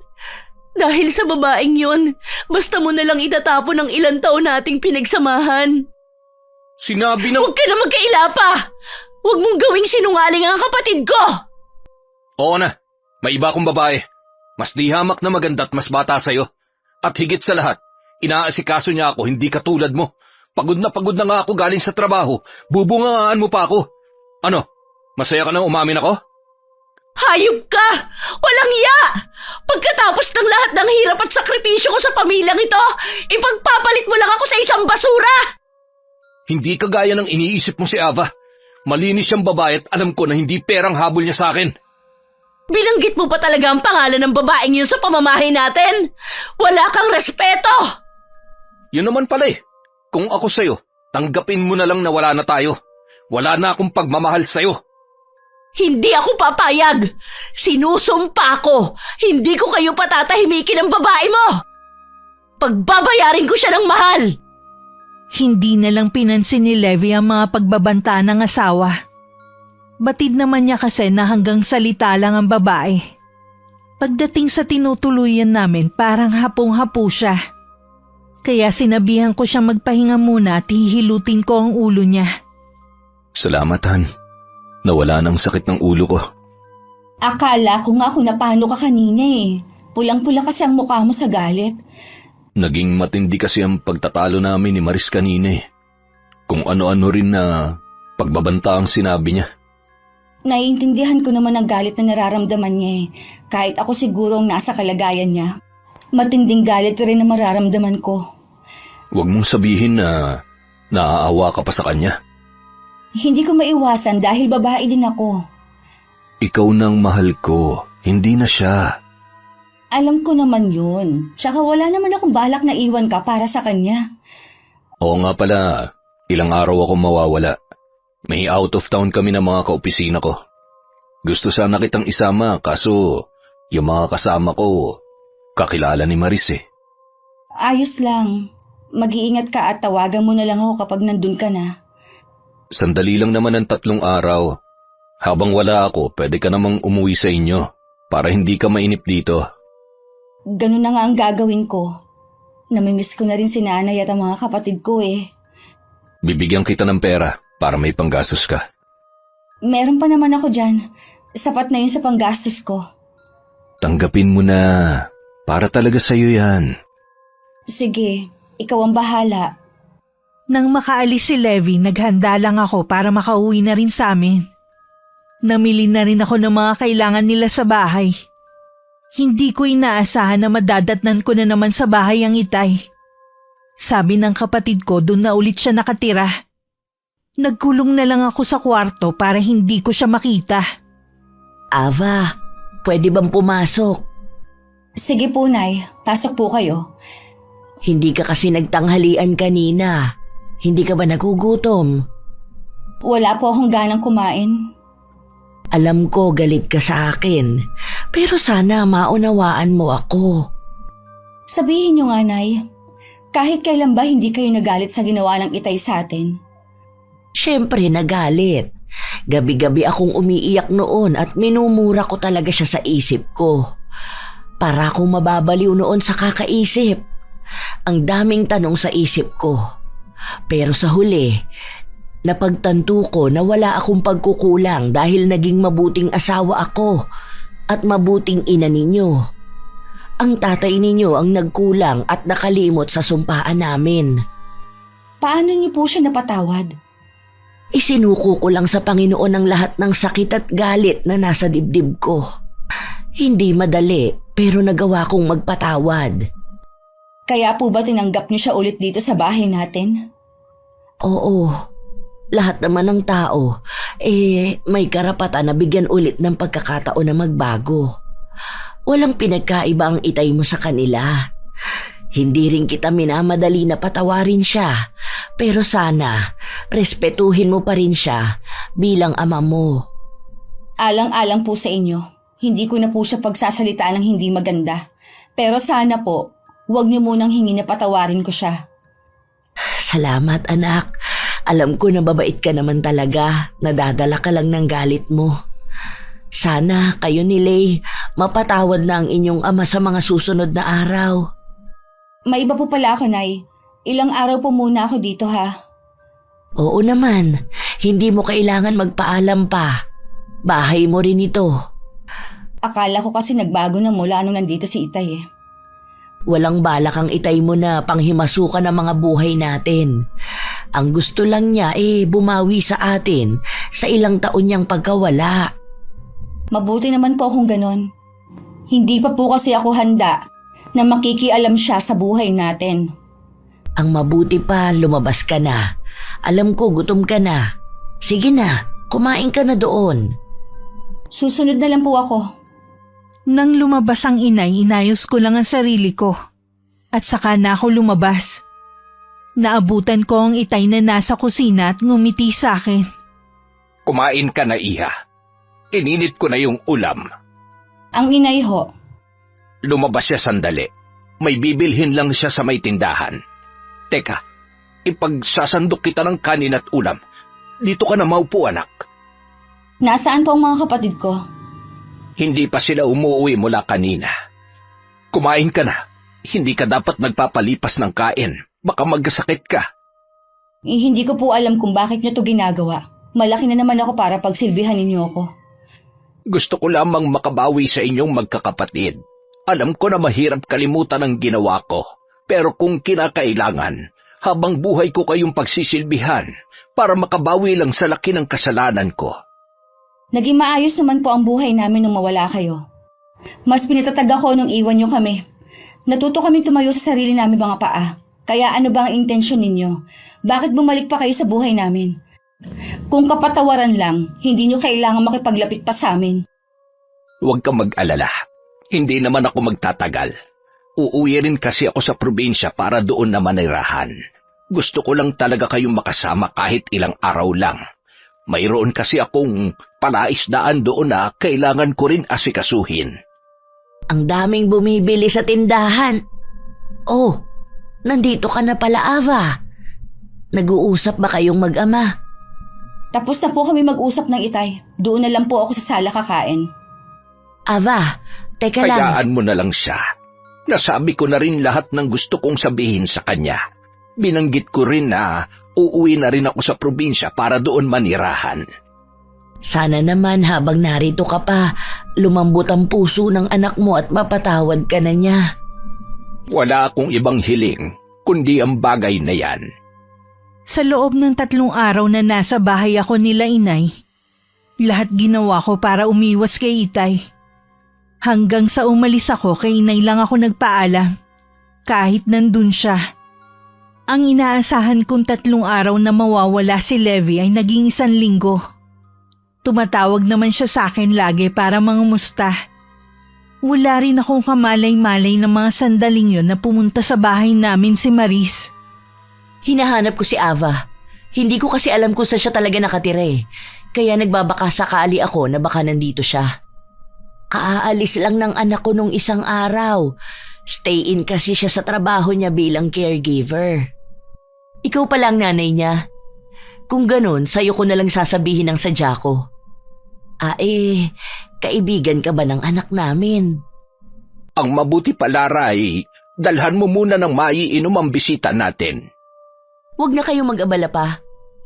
Dahil sa babaeng yon, basta mo na lang itatapon ang ilang taon nating pinagsamahan. Sinabi ng... Huwag ka na magkaila pa! Huwag mong gawing sinungaling ang kapatid ko! Oo na, may iba akong babae. Mas di hamak na maganda at mas bata sa'yo. At higit sa lahat, inaasikaso niya ako hindi katulad mo. Pagod na nga ako galing sa trabaho. Bubungangaan mo pa ako. Ano, masaya ka nang umamin ako? Hayop ka! Walang iya! Pagkatapos ng lahat ng hirap at sakripisyo ko sa pamilyang ito, ipagpapalit mo lang ako sa isang basura! Hindi kagaya ng iniisip mo si Ava. Malinis siyang babae at alam ko na hindi perang habol niya sa akin. Bilanggit mo pa talaga ang pangalan ng babaeng yun sa pamamahay natin? Wala kang respeto! Yun naman pala eh. Kung ako sa'yo, tanggapin mo na lang na wala na tayo. Wala na akong pagmamahal sa'yo. Hindi ako papayag! Sinusumpa ko! Hindi ko kayo patatahimikin ng babae mo! Pagbabayarin ko siya ng mahal! Hindi na lang pinansin ni Levi ang mga pagbabanta ng asawa. Batid naman niya kasi na hanggang salita lang ang babae. Pagdating sa tinutuluyan namin, parang hapong-hapo siya. Kaya sinabihan ko siyang magpahinga muna at hihilutin ko ang ulo niya. Salamat, Han. Nawala ng sakit ng ulo ko. Akala ko nga kung napano ka kanina eh. Pulang-pula kasi ang mukha mo sa galit. Naging matindi kasi ang pagtatalo namin ni Maris kanina eh. Kung ano-ano rin na pagbabanta ang sinabi niya. Naiintindihan ko naman ang galit na nararamdaman niya eh. Kahit ako siguro ang nasa kalagayan niya. Matinding galit rin na mararamdaman ko. Huwag mong sabihin na naaawa ka pa sa kanya. Hindi ko maiwasan dahil babae din ako. Ikaw nang mahal ko, hindi na siya. Alam ko naman yun. Tsaka wala naman akong balak na iwan ka para sa kanya. Oo nga pala, ilang araw ako mawawala. May out of town kami ng mga kaopisina ko. Gusto sana kitang isama kaso yung mga kasama ko, kakilala ni Maris eh. Ayos lang. Mag-iingat ka at tawagan mo na lang ako kapag nandun ka na. Sandali lang naman ang 3 araw. Habang wala ako, pwede ka namang umuwi sa inyo para hindi ka mainip dito. Ganun na nga ang gagawin ko. Namimiss ko na rin si nanay at ang mga kapatid ko eh. Bibigyan kita ng pera para may panggastos ka. Meron pa naman ako dyan. Sapat na yun sa panggastos ko. Tanggapin mo na. Para talaga sa'yo yan. Sige, ikaw ang bahala. Nang makaalis si Levi, naghanda lang ako para makauwi na rin sa amin. Namili na rin ako ng mga kailangan nila sa bahay. Hindi ko inaasahan na madadatnan ko na naman sa bahay ang Itay. Sabi ng kapatid ko, doon na ulit siya nakatira. Nagkulong na lang ako sa kwarto para hindi ko siya makita. Ava, pwede bang pumasok? Sige po, Nay. Pasok po kayo. Hindi ka kasi nagtanghalian kanina. Hindi ka ba nagugutom? Wala po akong ganang kumain. Alam ko galit ka sa akin, pero sana maunawaan mo ako. Sabihin niyo nga, Nay. Kahit kailan ba hindi kayo nagalit sa ginawa ng Itay sa atin? Siyempre nagalit. Gabi-gabi akong umiiyak noon at minumura ko talaga siya sa isip ko. Para akong mababaliw noon sa kakaisip. Ang daming tanong sa isip ko. Pero sa huli, napagtanto ko na wala akong pagkukulang dahil naging mabuting asawa ako at mabuting ina ninyo. Ang tatay ninyo ang nagkulang at nakalimot sa sumpaan namin. Paano niyo po siya napatawad? Isinuko ko lang sa Panginoon ang lahat ng sakit at galit na nasa dibdib ko. Hindi madali pero nagawa kong magpatawad. Kaya po ba tinanggap niyo siya ulit dito sa bahay natin? Oo, lahat naman ng tao, may karapatan na bigyan ulit ng pagkakataon na magbago. Walang pinagkaiba ang Itay mo sa kanila. Hindi rin kita minamadali na patawarin siya, pero sana respetuhin mo pa rin siya bilang ama mo. Alang-alang po sa inyo. Hindi ko na po siya pagsasalitaan ng hindi maganda. Pero sana po, huwag niyo munang hingi na patawarin ko siya. Salamat anak. Alam ko na babait ka naman talaga. Nadadala ka lang ng galit mo. Sana kayo ni Lay mapatawad na ang inyong ama sa mga susunod na araw. May iba po pala ako, Nay. Ilang araw po muna ako dito, ha? Oo naman. Hindi mo kailangan magpaalam pa. Bahay mo rin ito. Akala ko kasi nagbago na mula nung nandito si Itay, eh. Walang balak ang Itay mo na panghimasukan ng mga buhay natin. Ang gusto lang niya bumawi sa atin sa ilang taon niyang pagkawala. Mabuti naman po akong ganon. Hindi pa po kasi ako handa na makikialam siya sa buhay natin. Ang mabuti pa, lumabas ka na. Alam ko, gutom ka na. Sige na, kumain ka na doon. Susunod na lang po ako. Nang lumabas ang inay, inayos ko lang ang sarili ko. At saka na ako lumabas. Naabutan ko ang Itay na nasa kusina at ngumiti sa akin. Kumain ka na, Iha. Ininit ko na yung ulam. Ang inay ho. Lumabas siya sandali. May bibilhin lang siya sa may tindahan. Teka, ipagsasandok kita ng kanin at ulam. Dito ka na maupo, anak. Nasaan po ang mga kapatid ko? Hindi pa sila umuwi mula kanina. Kumain ka na. Hindi ka dapat nagpapalipas ng kain. Baka magkasakit ka. Hindi ko po alam kung bakit niyo to ginagawa. Malaki na naman ako para pagsilbihan ninyo ako. Gusto ko lamang makabawi sa inyong magkakapatid. Alam ko na mahirap kalimutan ang ginawa ko. Pero kung kinakailangan, habang buhay ko kayong pagsisilbihan para makabawi lang sa laki ng kasalanan ko. Naging maayos naman po ang buhay namin nung mawala kayo. Mas pinatatag ako nung iwan niyo kami. Natuto kami tumayo sa sarili namin mga paa. Kaya ano ba ang intensyon ninyo? Bakit bumalik pa kayo sa buhay namin? Kung kapatawaran lang, hindi niyo kailangan makipaglapit pa sa amin. Huwag kang mag-alala. Hindi naman ako magtatagal. Uuwi rin kasi ako sa probinsya para doon na manirahan. Gusto ko lang talaga kayong makasama kahit ilang araw lang. Mayroon kasi akong palaisdaan doon na kailangan ko rin asikasuhin. Ang daming bumibili sa tindahan. Oh, nandito ka na pala, Ava. Nag-uusap ba kayong mag-ama? Tapos na po kami mag-usap ng Itay. Doon na lang po ako sa sala kakain. Ava, teka lang. Hayaan mo na lang siya. Nasabi ko na rin lahat ng gusto kong sabihin sa kanya. Binanggit ko rin na uuwi na rin ako sa probinsya para doon manirahan. Sana naman habang narito ka pa, lumambot ang puso ng anak mo at mapatawad ka na niya. Wala akong ibang hiling, kundi ang bagay na yan. Sa loob ng 3 araw na nasa bahay ako nila inay, lahat ginawa ko para umiwas kay Itay. Hanggang sa umalis ako kay inay lang ako nagpaalam, kahit nandun siya. Ang inaasahan kong 3 araw na mawawala si Levi ay naging 1 linggo. Tumatawag naman siya sa akin lagi para mangumusta. Wala rin akong kamalay-malay ng mga sandaling yon na pumunta sa bahay namin si Maris. Hinahanap ko si Ava. Hindi ko kasi alam kung saan siya talaga nakatira eh. Kaya nagbabaka sakali ako na baka nandito siya. Kaalis lang ng anak ko nung 1 araw. Stay in kasi siya sa trabaho niya bilang caregiver. Ikaw pa lang nanay niya. Kung ganun, sa'yo ko nalang sasabihin ang sadya ko. Kaibigan ka ba ng anak namin? Ang mabuti pala, Ray, dalhan mo muna ng maiinom ang bisita natin. Huwag na kayong mag-abala pa.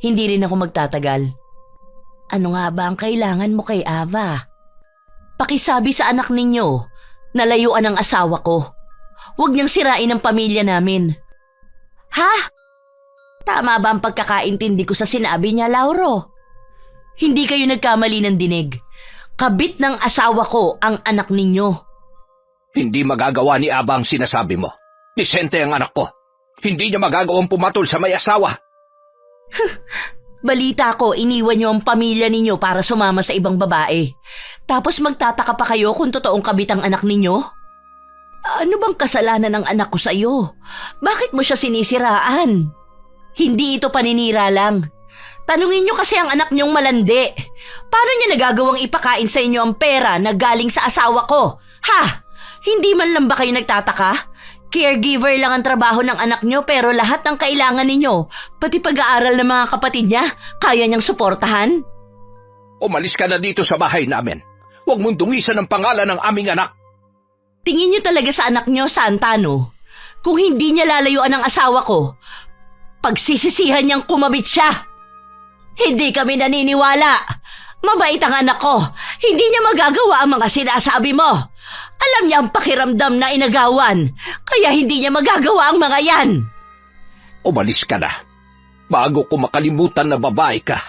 Hindi rin ako magtatagal. Ano nga ba ang kailangan mo kay Ava? Pakisabi sa anak ninyo, nalayuan ang asawa ko. Huwag niyang sirain ang pamilya namin. Ha? Tama ba ang pagkakaintindi ko sa sinabi niya, Lauro? Hindi kayo nagkamali ng dinig. Kabit ng asawa ko ang anak ninyo. Hindi magagawa ni Aba ang sinasabi mo. Nisente ang anak ko. Hindi niya magagawang pumatol sa may asawa. Balita ko, iniwan niyo ang pamilya ninyo para sumama sa ibang babae. Tapos magtataka pa kayo kung totoong kabit ang anak ninyo? Ano bang kasalanan ng anak ko sa iyo? Bakit mo siya sinisiraan? Hindi ito paninira lang. Tanungin niyo kasi ang anak niyong malandi. Paano niya nagagawang ipakain sa inyo ang pera na galing sa asawa ko? Ha? Hindi man lang ba kayo nagtataka? Caregiver lang ang trabaho ng anak niyo pero lahat ng kailangan ninyo, pati pag-aaral ng mga kapatid niya, kaya niyang suportahan? Umalis ka na dito sa bahay namin. Huwag mong dungisan ang pangalan ng aming anak. Tingin niyo talaga sa anak niyo, Santano. Kung hindi niya lalayuan ang asawa ko, pagsisisihan niyang kumabit siya. Hindi kami naniniwala. Mabait ang anak ko. Hindi niya magagawa ang mga sinasabi mo. Alam niya ang pakiramdam na inagawan, kaya hindi niya magagawa ang mga yan. Umalis ka na. Bago ko makalimutan na babae ka.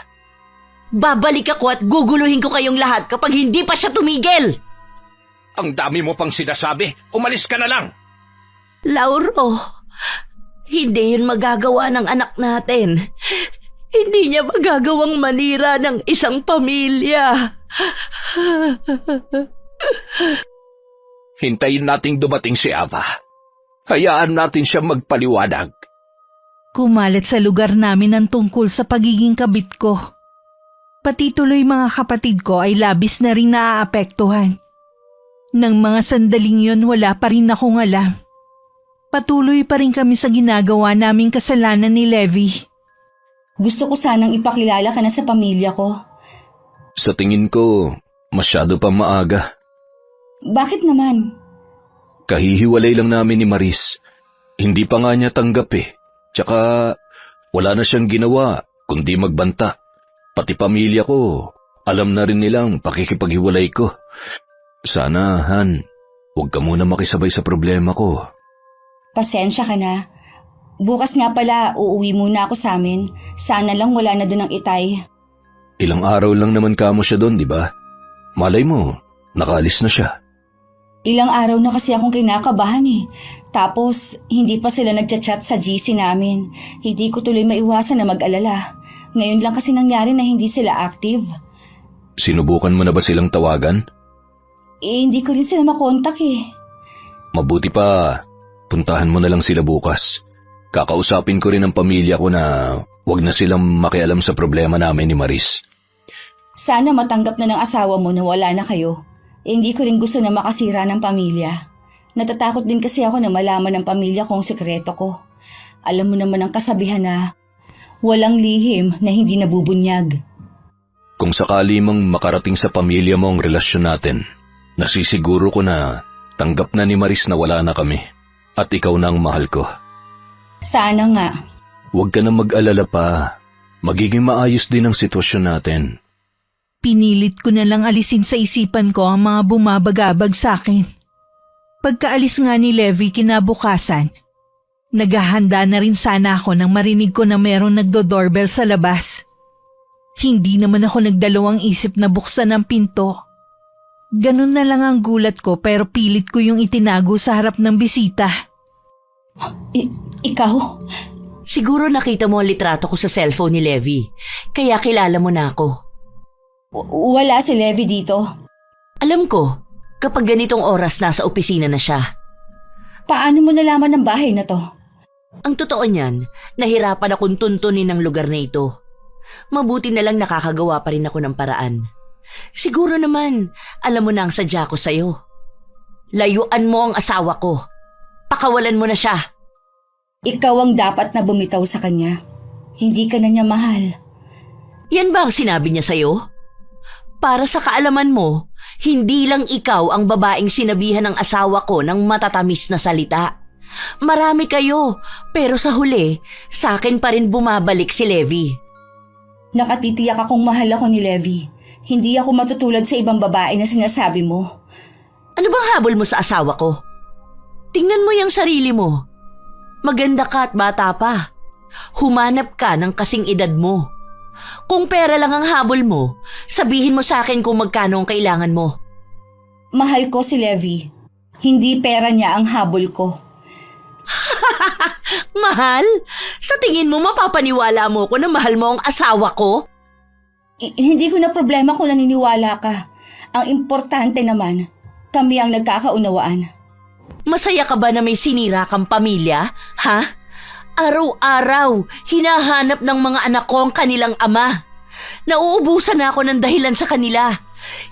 Babalik ako at guguluhin ko kayong lahat kapag hindi pa siya tumigil. Ang dami mo pang sinasabi. Umalis ka na lang. Lauro, hindi yun magagawa ng anak natin. Hindi niya magagawang manira ng isang pamilya. Hintayin nating dumating si Ava. Hayaan natin siya magpaliwanag. Kumalat sa lugar namin ang tungkol sa pagiging kabit ko. Pati tuloy mga kapatid ko ay labis na rin naaapektuhan. Nang mga sandaling yun wala pa rin akong alam. Patuloy pa rin kami sa ginagawa naming kasalanan ni Levi. Gusto ko sanang ipakilala ka na sa pamilya ko. Sa tingin ko, masyado pa maaga. Bakit naman? Kahihiwalay lang namin ni Maris. Hindi pa nga niya tanggap eh. Tsaka wala na siyang ginawa kundi magbanta. Pati pamilya ko, alam na rin nilang pakikipaghiwalay ko. Sana, Han, huwag ka muna makisabay sa problema ko. Pasensya ka na. Bukas nga pala, uuwi muna ako sa amin. Sana lang wala na doon ang itay. Ilang araw lang naman kamo siya doon, di ba? Malay mo, nakaalis na siya. Ilang araw na kasi akong kinakabahan eh. Tapos, hindi pa sila nagchat-chat sa GC namin. Hindi ko tuloy maiwasan na mag-alala. Ngayon lang kasi nangyari na hindi sila active. Sinubukan mo na ba silang tawagan? Hindi ko rin sila makontak eh. Mabuti pa, puntahan mo na lang sila bukas. Kakausapin ko rin ang pamilya ko na wag na silang makialam sa problema namin ni Maris. Sana matanggap na ng asawa mo na wala na kayo. Hindi ko rin gusto na makasira ng pamilya. Natatakot din kasi ako na malaman ng pamilya kong sekreto ko. Alam mo naman ang kasabihan na walang lihim na hindi nabubunyag. Kung sakali mang makarating sa pamilya mo ang relasyon natin, nasisiguro ko na tanggap na ni Maris na wala na kami at ikaw na ang mahal ko. Sana nga. Huwag ka na mag-alala pa. Magiging maayos din ang sitwasyon natin. Pinilit ko na lang alisin sa isipan ko ang mga bumabagabag sa akin. Pagkaalis nga ni Levi kinabukasan, naghahanda na rin sana ako nang marinig ko na merong nagdo-doorbell sa labas. Hindi naman ako nagdalawang isip na buksan ang pinto. Ganun na lang ang gulat ko pero pilit ko yung itinago sa harap ng bisita. Ikaw? Siguro nakita mo ang litrato ko sa cellphone ni Levi, kaya kilala mo na ako. Wala si Levi dito. Alam ko, kapag ganitong oras nasa opisina na siya. Paano mo nalaman ng bahay na to? Ang totoo niyan, nahirapan akong tuntunin ng lugar na ito. Mabuti na lang nakakagawa pa rin ako ng paraan. Siguro naman, alam mo na ang sadya ko sa'yo. Layuan mo ang asawa ko. Pakawalan mo na siya. Ikaw ang dapat na bumitaw sa kanya. Hindi ka na niya mahal. Yan ba ang sinabi niya sa'yo? Para sa kaalaman mo, hindi lang ikaw ang babaeng sinabihan ng asawa ko ng matatamis na salita. Marami kayo, pero sa huli, sa akin pa rin bumabalik si Levi. Nakatitiyak akong mahal ako ni Levi. Hindi ako matutulad sa ibang babae na sinasabi mo. Ano bang habol mo sa asawa ko? Tingnan mo yung sarili mo. Maganda ka at bata pa. Humanap ka ng kasing edad mo. Kung pera lang ang habol mo, sabihin mo sa akin kung magkano ang kailangan mo. Mahal ko si Levi. Hindi pera niya ang habol ko. Mahal? Sa tingin mo mapapaniwala mo ko na mahal mo ang asawa ko? Hindi ko na problema kung naniniwala ka. Ang importante naman, kami ang nagkakaunawaan. Masaya ka ba na may sinira kang pamilya? Ha? Araw-araw, hinahanap ng mga anak ko ang kanilang ama. Nauubusan na ako ng dahilan sa kanila.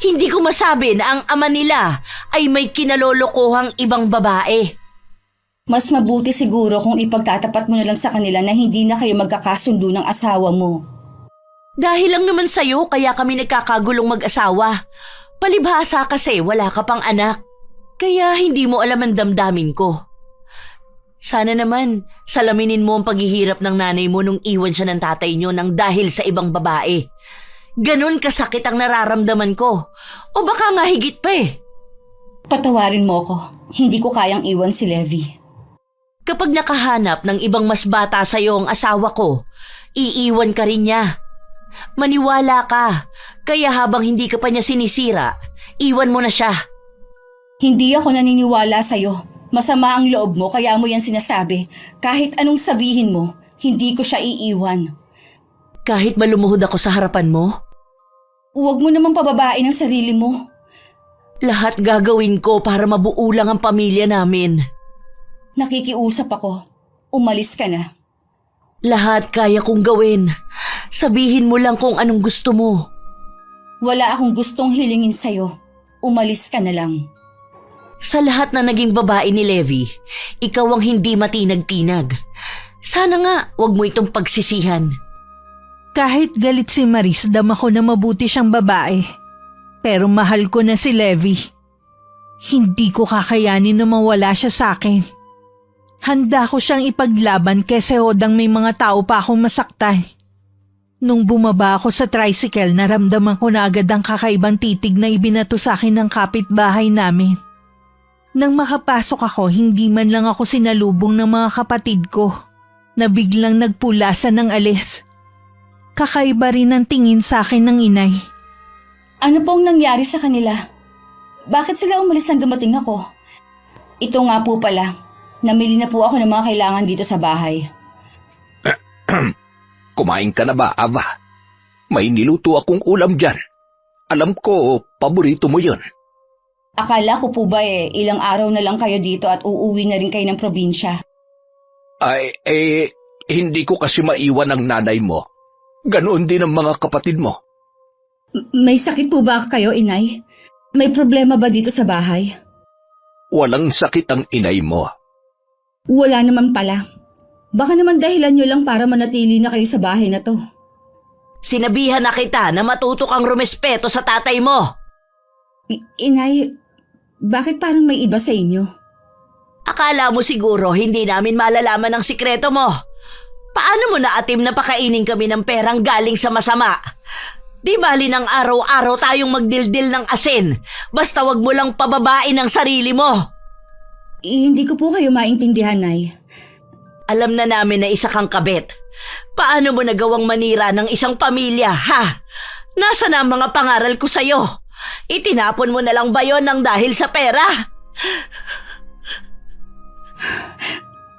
Hindi ko masabi na ang ama nila ay may kinalolokohang ibang babae. Mas mabuti siguro kung ipagtatapat mo na lang sa kanila na hindi na kayo magkakasundo ng asawa mo. Dahil lang naman sa'yo kaya kami nagkakagulong mag-asawa. Palibhasa kasi wala ka pang anak. Kaya hindi mo alam ang damdamin ko. Sana naman, salaminin mo ang paghihirap ng nanay mo nung iwan siya ng tatay niyo nang dahil sa ibang babae. Ganon kasakit ang nararamdaman ko. O baka nga higit pa eh. Patawarin mo ko. Hindi ko kayang iwan si Levi. Kapag nakahanap ng ibang mas bata sa'yo ang asawa ko, iiwan ka rin niya. Maniwala ka, kaya habang hindi ka pa niya sinisira, iwan mo na siya. Hindi ako naniniwala sa'yo. Masama ang loob mo kaya mo yan sinasabi. Kahit anong sabihin mo, hindi ko siya iiwan. Kahit malumuhod ako sa harapan mo, Huwag mo namang pababain ang sarili mo. lahat gagawin ko para mabuo lang ang pamilya namin. Nakikiusap ako. Umalis ka na. Lahat kaya kong gawin. Sabihin mo lang kung anong gusto mo. Wala akong gustong hilingin sa'yo. Umalis ka na lang. Sa lahat na naging babae ni Levi, ikaw ang hindi matinag-tinag. Sana nga, wag mo itong pagsisihan. Kahit galit si Maris, dama ko na mabuti siyang babae. Pero mahal ko na si Levi. Hindi ko kakayanin na mawala siya sa akin. Handa ko siyang ipaglaban kesa hodang may mga tao pa akong masaktan. Nung bumaba ako sa tricycle, naramdaman ko na agad ang kakaibang titig na ibinato sa akin ng kapitbahay namin. Nang makapasok ako, hindi man lang ako sinalubong ng mga kapatid ko na biglang nagpulasan ng alis. Kakaiba rin ang tingin sa akin ng inay. Ano pong nangyari sa kanila? Bakit sila umalis nang dumating ako? Ito nga po pala. Namili na po ako ng mga kailangan dito sa bahay. Kumain ka na ba, Ava? May niluto akong ulam dyan. Alam ko, paborito mo yun. Akala ko po ba ilang araw na lang kayo dito at uuwi na rin kayo ng probinsya? Ay, hindi ko kasi maiwan ang nanay mo. Ganoon din ang mga kapatid mo. May sakit po ba kayo, inay? May problema ba dito sa bahay? Walang sakit ang inay mo. Wala naman pala. Baka naman dahilan nyo lang para manatili na kayo sa bahay na to. Sinabihan na kita na matuto kang rumespeto sa tatay mo. Inay, bakit parang may iba sa inyo? Akala mo siguro hindi namin malalaman ang sikreto mo. Paano mo naatim na pakainin kami ng perang galing sa masama? Di bali ng araw-araw tayong magdildil ng asin, basta wag mo lang pababain ang sarili mo. Hindi ko po kayo maintindihan, Nay. Alam na namin na isa kang kabit. Paano mo nagawang manira ng isang pamilya, ha? Nasa na ang mga pangaral ko sa'yo? Itinapon mo na lang ba yon ng dahil sa pera?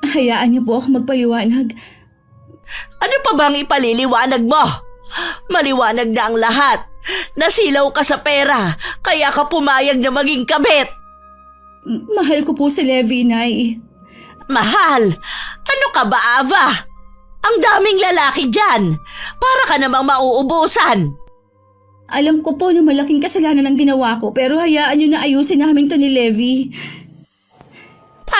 Hayaan niyo po ako magpaliwanag. Ano pa bang ipaliliwanag mo? Maliwanag na ang lahat. Nasilaw ka sa pera, kaya ka pumayag na maging kabit. Mahal ko po si Levi, Nay. Mahal? Ano ka ba, Ava? Ang daming lalaki dyan. Para ka namang mauubusan. Alam ko po na malaking kasalanan ang ginawa ko pero hayaan niyo na ayusin namin to ni Levi.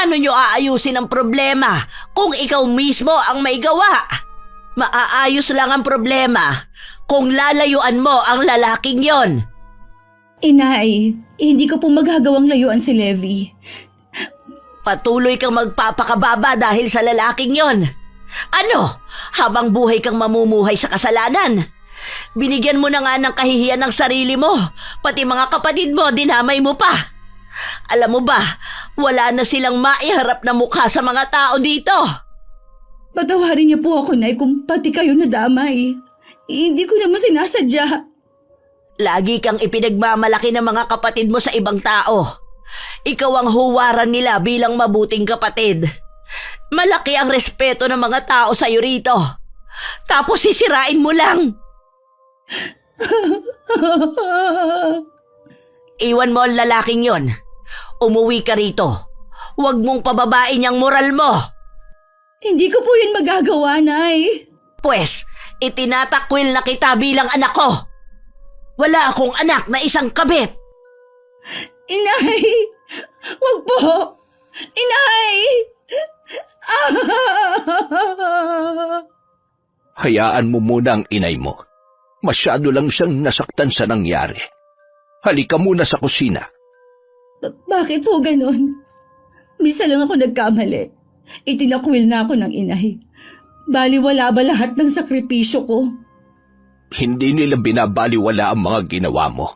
Paano nyo aayusin ang problema kung ikaw mismo ang may gawa? Maaayos lang ang problema kung lalayuan mo ang lalaking yon. Inay, hindi ko po magagawang layuan si Levi. Patuloy kang magpapakababa dahil sa lalaking yon. Ano? Habang buhay kang mamumuhay sa kasalanan. Binigyan mo na nga ng kahihiyan ng sarili mo. Pati mga kapatid mo, dinamay mo pa. Alam mo ba, wala na silang maiharap na mukha sa mga tao dito. Patawarin niyo po ako, Nay, kung pati kayo nadamay. Hindi ko naman sinasadya. Lagi kang ipinagmamalaki ng mga kapatid mo sa ibang tao. Ikaw ang huwaran nila bilang mabuting kapatid. Malaki ang respeto ng mga tao sa iyo rito. Tapos sisirain mo lang. Iwan mo ang lalaking yon. Umuwi ka rito. Huwag mong pababain ang moral mo. Hindi ko po yun magagawa, Nay. Pwes, itinatakwil na kita bilang anak ko. Wala akong anak na isang kabit. Inay! Wag po! Inay! Hayaan mo muna ang inay mo. Masyado lang siyang nasaktan sa nangyari. Halika muna sa kusina. Bakit po ganon? Misa lang ako nagkamali. Itinakwil na ako ng inay. Baliwala ba lahat ng sakripisyo ko? Hindi nila binabaliwala ang mga ginawa mo.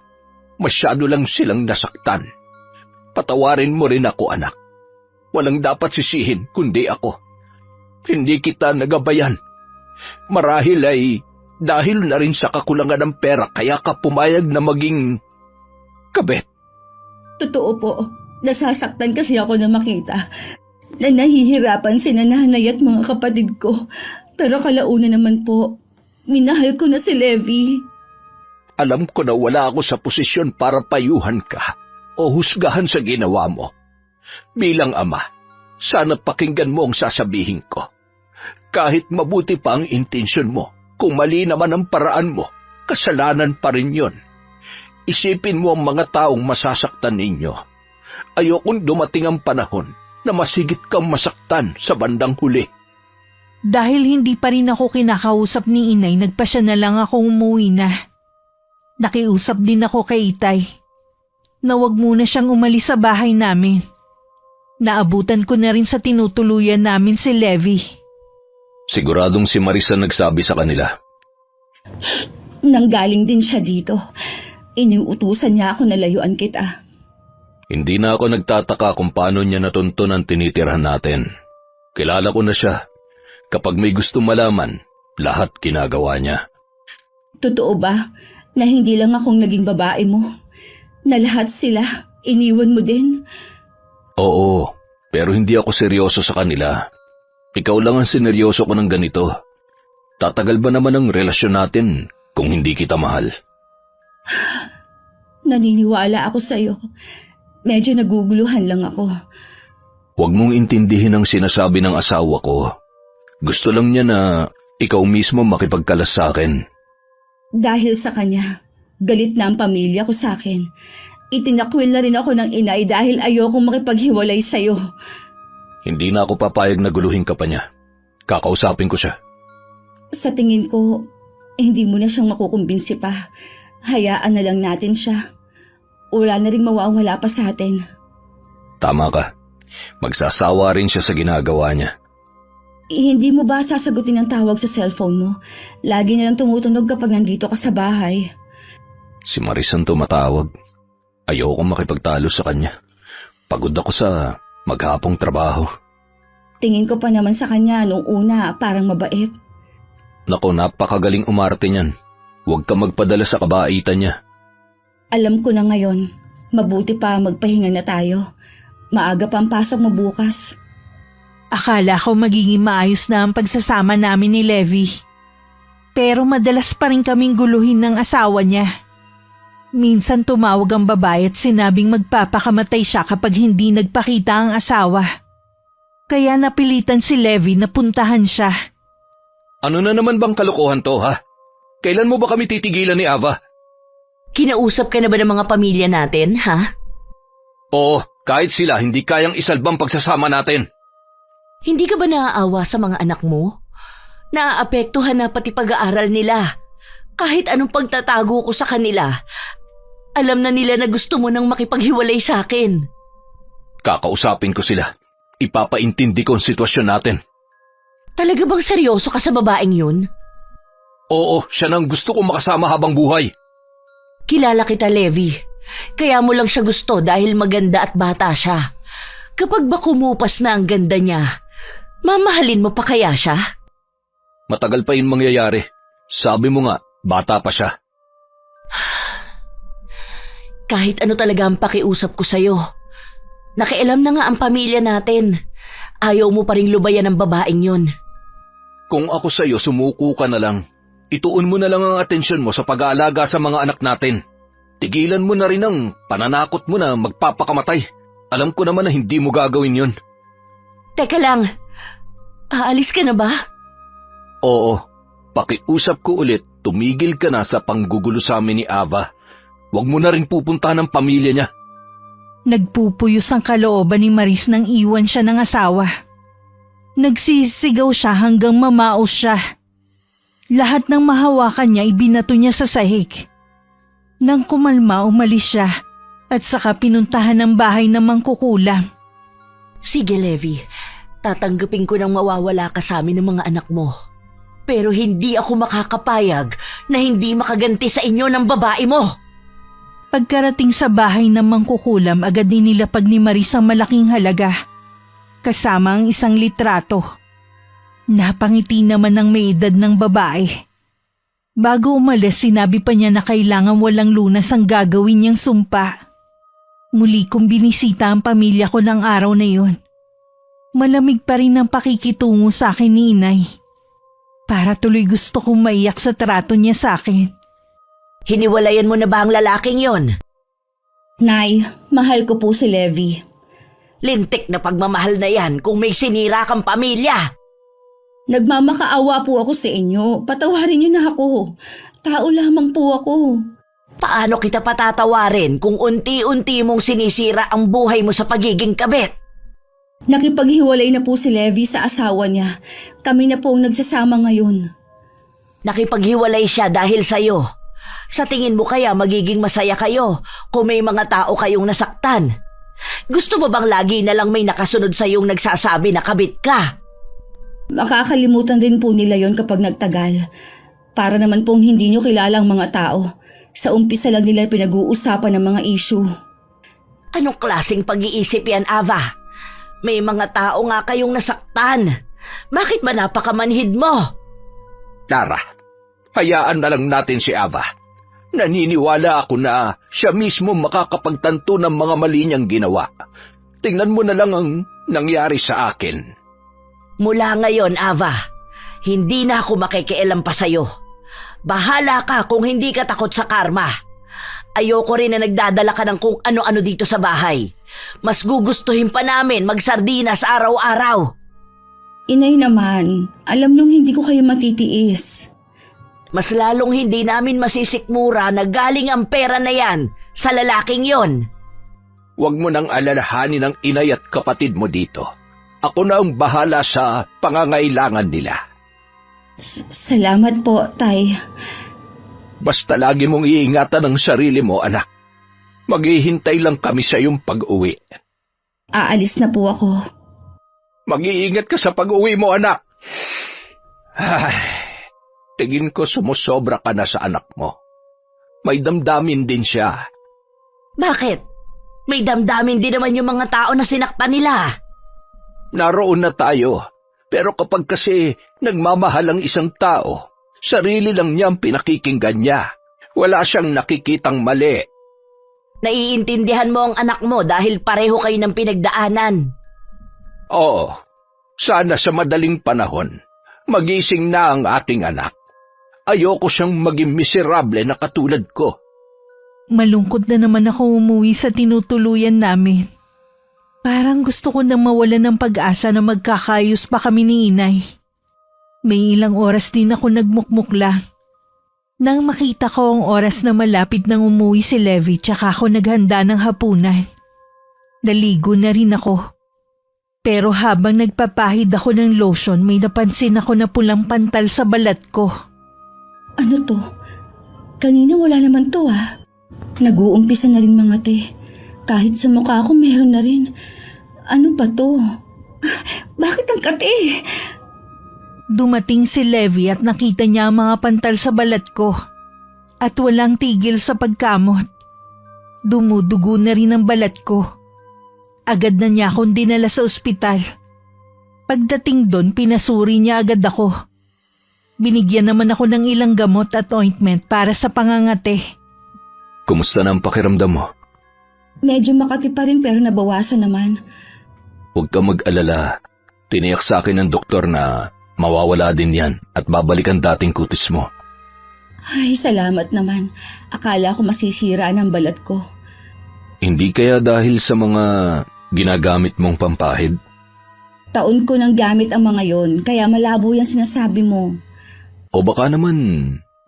Masyado lang silang nasaktan. Patawarin mo rin ako, anak. Walang dapat sisihin kundi ako. Hindi kita nagabayan. Marahil ay dahil na rin sa kakulangan ng pera kaya ka pumayag na maging kabet. Totoo po. Nasasaktan kasi ako na makita na nahihirapan si nanay at mga kapatid ko. Pero kalauna naman po, minahal ko na si Levi. Alam ko na wala ako sa posisyon para payuhan ka o husgahan sa ginawa mo. Bilang ama, sana pakinggan mo ang sasabihin ko. Kahit mabuti pa ang intensyon mo, kung mali naman ang paraan mo, kasalanan pa rin yon. Isipin mo ang mga taong masasaktan ninyo. Ayokong dumating ang panahon na masigit kang masaktan sa bandang huli. Dahil hindi pa rin ako kinakausap ni inay, nagpasya na lang ako umuwi na. Nakiusap din ako kay Itay na wag muna siyang umalis sa bahay namin. Naabutan ko na rin sa tinutuluyan namin si Levi. Siguradong si Marisa nagsabi sa kanila. Nanggaling din siya dito. Iniutusan niya ako na layuan kita. Hindi na ako nagtataka kung paano niya natuntun ang tinitirhan natin. Kilala ko na siya. Kapag may gusto malaman, lahat ginagawa niya. Totoo ba na hindi lang akong naging babae mo? Na lahat sila, iniwan mo din? Oo, pero hindi ako seryoso sa kanila. Ikaw lang ang sineryoso ko ng ganito. Tatagal ba naman ang relasyon natin kung hindi kita mahal? Naniniwala ako sa'yo. Medyo naguguluhan lang ako. Huwag mong intindihin ang sinasabi ng asawa ko. Gusto lang niya na ikaw mismo makipagkalas sa akin. Dahil sa kanya, galit na ang pamilya ko sa akin. Itinakwil na rin ako ng inay dahil ayokong makipaghiwalay sa'yo. Hindi na ako papayag na guluhin ka pa niya. Kakausapin ko siya. Sa tingin ko, hindi mo na siyang makukumbinsi pa. Hayaan na lang natin siya. Wala na rin mawawala pa sa atin. Tama ka. Magsasawa rin siya sa ginagawa niya. Hindi mo ba sasagutin ang tawag sa cellphone mo? Lagi na lang tumutunog kapag nandito ka sa bahay. Si Marisan tumatawag. Ayokong makipagtalo sa kanya. Pagod ako sa maghapong trabaho. Tingin ko pa naman sa kanya nung una parang mabait. Naku, napakagaling umarte niyan. Huwag ka magpadala sa kabaitan niya. Alam ko na ngayon, mabuti pa magpahinga na tayo. Maaga pa ang pasok mo bukas. Akala ko magiging maayos na ang pagsasama namin ni Levi. Pero madalas pa rin kaming guluhin ng asawa niya. Minsan tumawag ang babae at sinabing magpapakamatay siya kapag hindi nagpakita ang asawa. Kaya napilitan si Levi na puntahan siya. Ano na naman bang kalokohan to, ha? Kailan mo ba kami titigilan ni Ava? Kinausap ka na ba ng mga pamilya natin, ha? Oo, Kahit sila hindi kayang isalbang pagsasama natin. Hindi ka ba naaawa sa mga anak mo? Naaapektuhan na pati pag-aaral nila. Kahit anong pagtatago ko sa kanila, alam na nila na gusto mo nang makipaghiwalay sa akin. Kakausapin ko sila. Ipapaintindi ko ang sitwasyon natin. Talaga bang seryoso ka sa babaeng yun? Oo, siya nang gusto kong makasama habang buhay. Kilala kita, Levi. Kaya mo lang siya gusto dahil maganda at bata siya. Kapag ba kumupas na ang ganda niya, mamahalin mo pa kaya siya? Matagal pa yun mangyayari. Sabi mo nga, bata pa siya. Kahit ano talaga ang pakiusap ko sa'yo. Nakialam na nga ang pamilya natin. Ayaw mo pa ring lubayan ng babaeng yun. Kung ako sa'yo, sumuko ka na lang. Ituon mo na lang ang atensyon mo sa pag-aalaga sa mga anak natin. Tigilan mo na rin ang pananakot mo na magpapakamatay. Alam ko naman na hindi mo gagawin yun. Teka lang, aalis ka na ba? Oo, pakiusap ko ulit, tumigil ka na sa panggugulo sa amin ni Ava. Huwag mo na rin pupuntahan ang pamilya niya. Nagpupuyos ang kalooban ni Maris nang iwan siya ng asawa. Nagsisigaw siya hanggang mamaos siya. Lahat ng mahawakan niya ibinato niya sa sahig. Nang kumalma, umalis siya at saka pinuntahan ng bahay ng mangkukulam. Sige, Levi. Tatanggapin ko nang mawawala ka sa amin ng mga anak mo. Pero hindi ako makakapayag na hindi makaganti sa inyo ng babae mo. Pagkarating sa bahay ng mangkukulam, agad nilapag ni Maris ang malaking halaga. Kasama ang isang litrato. Napangiti naman ng may edad ng babae. Bago umalis, sinabi pa niya na kailangan walang lunas ang gagawin niyang sumpa. Muli kong binisita ang pamilya ko ng araw na yun. Malamig pa rin ang pakikitungo sa akin ni Inay. Para tuloy gusto kong maiyak sa trato niya sa akin. Hiniwalayan mo na ba ang lalaking yon? Nay, mahal ko po si Levi. Lintik na pagmamahal na yan kung may sinira kang pamilya. Nagmamakaawa po ako sa inyo. Patawarin niyo na ako. Tao lamang po ako. Paano kita patatawarin kung unti-unti mong sinisira ang buhay mo sa pagiging kabit? Nakipaghiwalay na po si Levi sa asawa niya. Kami na po ang nagsasama ngayon. Nakipaghiwalay siya dahil sa'yo. Sa tingin mo kaya magiging masaya kayo kung may mga tao kayong nasaktan? Gusto mo bang lagi na lang may nakasunod sa'yong nagsasabi na kabit ka? Makakalimutan rin po nila yon kapag nagtagal. Para naman pong hindi nyo kilala ang mga tao. Sa umpisa lang nila pinag-uusapan ng mga issue. Anong klaseng pag-iisip yan, Ava? May mga tao nga kayong nasaktan. Bakit ba napakamanhid mo? Tara, hayaan na lang natin si Ava. Naniniwala ako na siya mismo makakapagtanto ng mga mali niyang ginawa. Tingnan mo na lang ang nangyari sa akin. Mula ngayon, Ava, hindi na ako makikialam pa sa'yo. Bahala ka kung hindi ka takot sa karma. Ayoko rin na nagdadala ka ng kung ano-ano dito sa bahay. Mas gugustuhin pa namin magsardinas araw-araw. Inay naman, alam nung hindi ko kayo matitiis. Mas lalong hindi namin masisikmura na galing ang pera na yan sa lalaking yon. Huwag mo nang alalahanin ang inay at kapatid mo dito. Ako na ang bahala sa pangangailangan nila. Salamat po, Tay. Basta lagi mong iingatan ang sarili mo, anak. Maghihintay lang kami sa iyong pag-uwi. Aalis na po ako. Mag-iingat ka sa pag-uwi mo, anak. Ay, tingin ko sumusobra ka na sa anak mo. May damdamin din siya. Bakit? May damdamin din naman yung mga tao na sinaktan nila. Naroon na tayo, pero kapag kasi nagmamahal ang isang tao, sarili lang niya ang pinakikinggan niya. Wala siyang nakikitang mali. Naiintindihan mo ang anak mo dahil pareho kayo ng pinagdaanan. Oo, sana sa madaling panahon, magising na ang ating anak. Ayoko siyang maging miserable na katulad ko. Malungkot na naman ako umuwi sa tinutuluyan namin. Parang gusto ko nang mawala ng pag-asa na magkakayos pa kami ni Inay. May ilang oras din ako nagmukmukla. Nang makita ko ang oras na malapit nang umuwi si Levi, tsaka ako naghanda ng hapunan. Naligo na rin ako. Pero habang nagpapahid ako ng lotion, may napansin ako na pulang pantal sa balat ko. Ano to? Kanina wala naman to ah. Nag-uumpisa na rin mga te. Kahit sa mukha ko meron na rin. Ano ba to? Bakit ang kate? Dumating si Levi at nakita niya ang mga pantal sa balat ko. At walang tigil sa pagkamot. Dumudugo na rin ang balat ko. Agad na niya akong dinala sa ospital. Pagdating doon, pinasuri niya agad ako. Binigyan naman ako ng ilang gamot at ointment para sa pangangate. Kumusta na ang pakiramdam mo? Medyo makati pa rin pero nabawasan naman. Huwag kang mag-alala. Tiniyak sa akin ng doktor na mawawala din yan at babalik ang dating kutis mo. Ay, salamat naman. Akala ko masisira ng balat ko. Hindi kaya dahil sa mga ginagamit mong pampahid? Taon ko nang gamit ang mga yon, kaya malabo yung sinasabi mo. O baka naman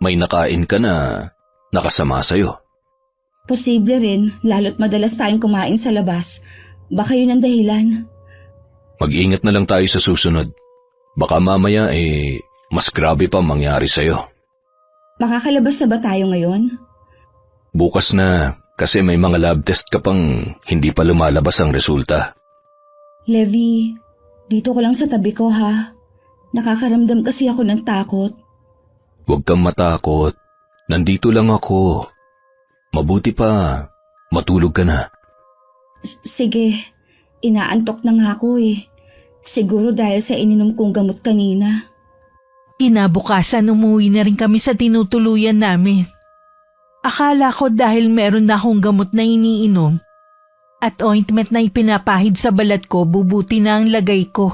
may nakain ka na nakasama sa'yo? Posible rin, lalo't madalas tayong kumain sa labas. Baka yun ang dahilan. Mag-ingat na lang tayo sa susunod. Baka mamaya mas grabe pa mangyari sa'yo. Makakalabas na ba tayo ngayon? Bukas na kasi may mga lab test ka pang hindi pa lumalabas ang resulta. Levi, dito ko lang sa tabi ko ha. Nakakaramdam kasi ako ng takot. Huwag kang matakot. Nandito lang ako. Mabuti pa, matulog ka na. Sige, inaantok na nga ako eh. Siguro dahil sa ininom kong gamot kanina. Kinabukasan umuwi na rin kami sa tinutuluyan namin. Akala ko dahil meron na akong gamot na iniinom at ointment na ipinapahid sa balat ko, bubuti na ang lagay ko.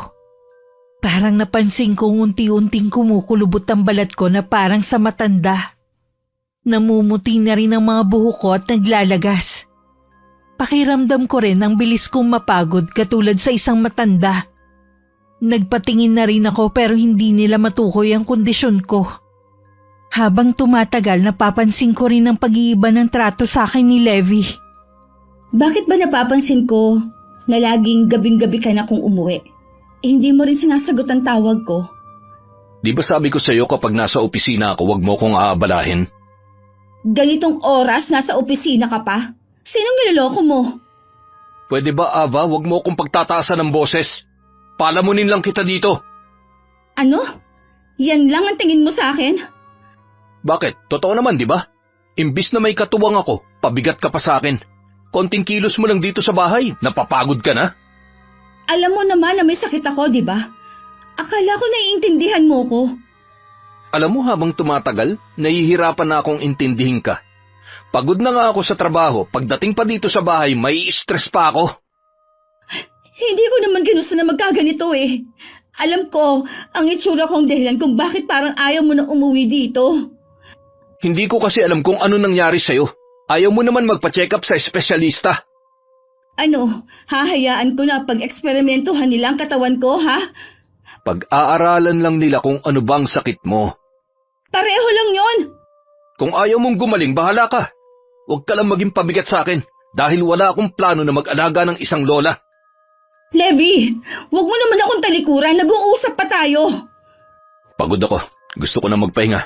Parang napansin kong unti-unting kumukulubot ang balat ko na parang sa matanda. Namumuti na rin ang mga buhok ko at naglalagas. Pakiramdam ko rin ang bilis kong mapagod katulad sa isang matanda. Nagpatingin na rin ako pero hindi nila matukoy ang kondisyon ko. Habang tumatagal, napapansin ko rin ang pag-iiba ng trato sa akin ni Levi. Bakit ba napapansin ko na laging gabing-gabi ka na kung umuwi? Hindi mo rin sinasagot ang tawag ko. Di ba sabi ko sa'yo kapag nasa opisina ako, wag mo kong aabalahin? Ganitong oras nasa opisina ka pa? Sinong niloloko mo? Pwede ba, Ava, wag mo kong pagtataasan ng boses? Palamunin lang kita dito. Ano? Yan lang ang tingin mo sa akin? Bakit? Totoo naman, di ba? Imbis na may katuwang ako, pabigat ka pa sa akin. Konting kilos mo lang dito sa bahay, napapagod ka na. Alam mo naman na may sakit ako, di ba? Akala ko naiintindihan mo ko. Alam mo, habang tumatagal, nahihirapan na akong intindihin ka. Pagod na nga ako sa trabaho, pagdating pa dito sa bahay, may stress pa ako. Hindi ko naman ginusto na magkaganito eh. Alam ko, ang itsura kong dahilan kung bakit parang ayaw mo na umuwi dito. Hindi ko kasi alam kung ano nangyari sa'yo. Ayaw mo naman magpa-check up sa espesyalista. Ano, hahayaan ko na pag-eksperimentuhan nila ang katawan ko, ha? Pag-aaralan lang nila kung ano bang sakit mo. Pareho lang yon. Kung ayaw mong gumaling, bahala ka. Huwag ka lang maging pabigat sa akin dahil wala akong plano na mag-alaga ng isang lola. Levi, wag mo naman akong talikuran. Nag-uusap pa tayo. Pagod ako. Gusto ko na magpahinga.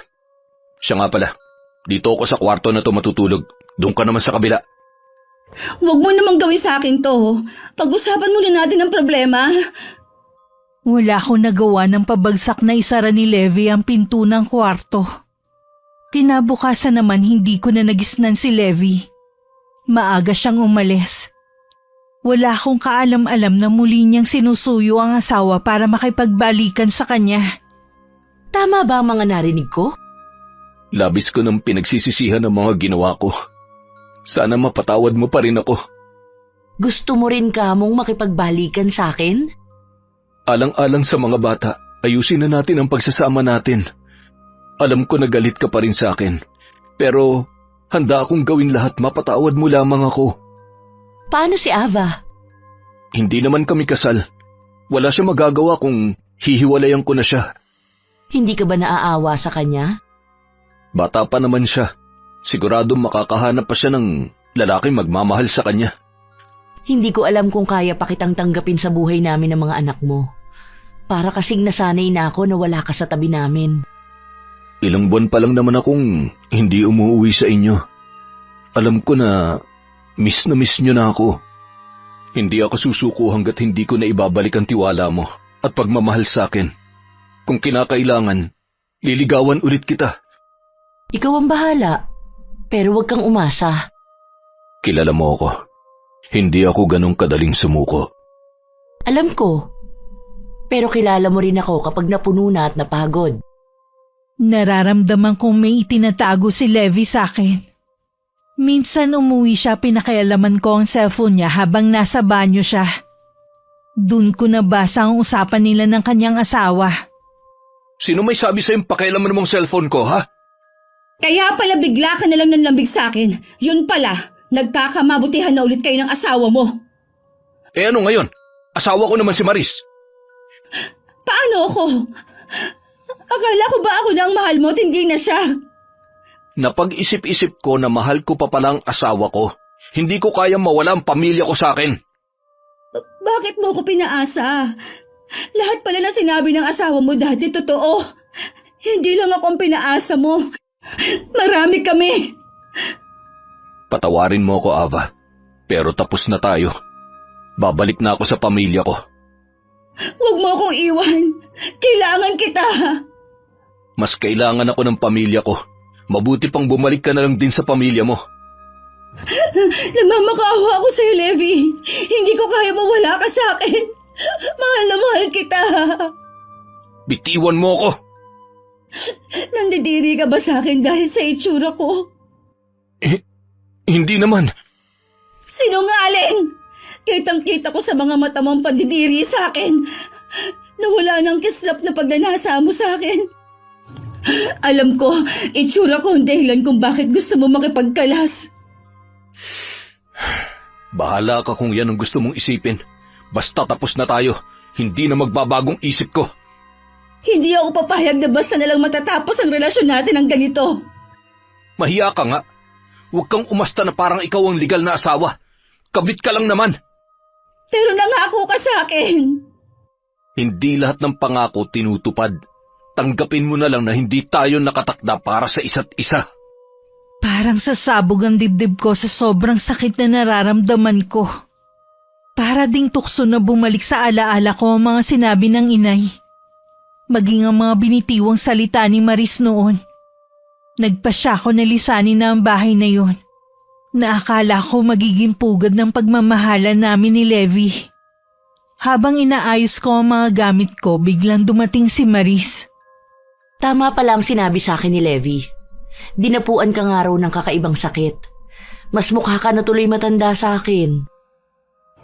Siya nga pala. Dito ako sa kwarto na to matutulog. Doon ka naman sa kabila. Wag mo namang gawin sa akin to. Pag-usapan muna natin ang problema. Wala akong nagawa ng pabagsak na isara ni Levi ang pinto ng kwarto. Kinabukasan naman hindi ko na nagisnan si Levi. Maaga siyang umalis. Wala akong kaalam-alam na muli niyang sinusuyo ang asawa para makipagbalikan sa kanya. Tama ba ang mga narinig ko? Labis ko nang pinagsisisihan ang mga ginawa ko. Sana mapatawad mo pa rin ako. Gusto mo rin kamong makipagbalikan sa akin? Alang-alang sa mga bata, ayusin na natin ang pagsasama natin. Alam ko na galit ka pa rin sa akin. Pero handa akong gawin lahat, mapatawad mo lamang ako. Paano si Ava? Hindi naman kami kasal. Wala siya magagawa kung hihiwalayan ko na siya. Hindi ka ba naaawa sa kanya? Bata pa naman siya. Siguradong makakahanap pa siya ng lalaking magmamahal sa kanya. Hindi ko alam kung kaya pa kitang tanggapin sa buhay namin ng mga anak mo. Para kasing nasanay na ako na wala ka sa tabi namin. Ilang buwan pa lang naman akong hindi umuwi sa inyo. Alam ko na miss nyo na ako. Hindi ako susuko hanggat hindi ko na ibabalik ang tiwala mo at pagmamahal sa akin. Kung kinakailangan, liligawan ulit kita. Ikaw ang bahala, pero huwag kang umasa. Kilala mo ako. Hindi ako ganong kadaling sumuko. Alam ko, pero kilala mo rin ako kapag napuno na at napagod. Nararamdaman kong may itinatago si Levi sa akin. Minsan umuwi siya, pinakialaman ko ang cellphone niya habang nasa banyo siya. Doon ko nabasa ang usapan nila ng kanyang asawa. Sino may sabi sa'yong pakialaman mong cellphone ko, ha? Kaya pala bigla ka na lang nanlambig sa akin. Yun pala, nagkakamabutihan na ulit kayo ng asawa mo. Eh ano ngayon? Asawa ko naman si Maris. Paano ako? Akala ko ba ako na ang mahal mo at hindi na siya? Napag-isip-isip ko na mahal ko pa palang asawa ko. Hindi ko kayang mawala ang pamilya ko sa akin. Bakit mo ko pinaasa? Lahat pala na sinabi ng asawa mo dati totoo. Hindi lang ako ang pinaasa mo. Marami kami. Patawarin mo ako, Ava. Pero tapos na tayo. Babalik na ako sa pamilya ko. Huwag mo akong iwan. Kailangan kita. Mas kailangan ako ng pamilya ko. Mabuti pang bumalik ka na lang din sa pamilya mo. Nagmamakaawa ako sa'yo, Levi. Hindi ko kaya mawala ka sa akin. Mahal na mahal kita. Bitiwan mo ako. Nandidiri ka ba sa akin dahil sa itsura ko? Hindi naman. Sinungaling! Kitang-kita ko sa mga mata mong pandidiri sa akin. Nawala ng kislap na pagnanasa mo sa akin. Alam ko, itsura ko ang dahilan kung bakit gusto mo makipagkalas. Bahala ka kung yan ang gusto mong isipin. Basta tapos na tayo. Hindi na magbabagong isip ko. Hindi ako papayag na basta nalang matatapos ang relasyon natin ng ganito. Mahiya ka nga. Huwag kang umasta na parang ikaw ang legal na asawa. Kabit ka lang naman. Pero nangako ka sa akin. Hindi lahat ng pangako tinutupad. Tanggapin mo na lang na hindi tayo nakatakda para sa isa't isa. Parang sasabog ang dibdib ko sa sobrang sakit na nararamdaman ko. Para ding tukso na bumalik sa alaala ko ang mga sinabi ng inay. Maging ang mga binitiwang salita ni Maris noon. Nagpasya ko na lisanin na ang bahay na yon. Naakala ko magiging pugad ng pagmamahalan namin ni Levi. Habang inaayos ko ang mga gamit ko, biglang dumating si Maris. Tama pala ang sinabi sa akin ni Levi. Dinapuan ka nga raw ng kakaibang sakit. Mas mukha ka na tuloy matanda sa akin.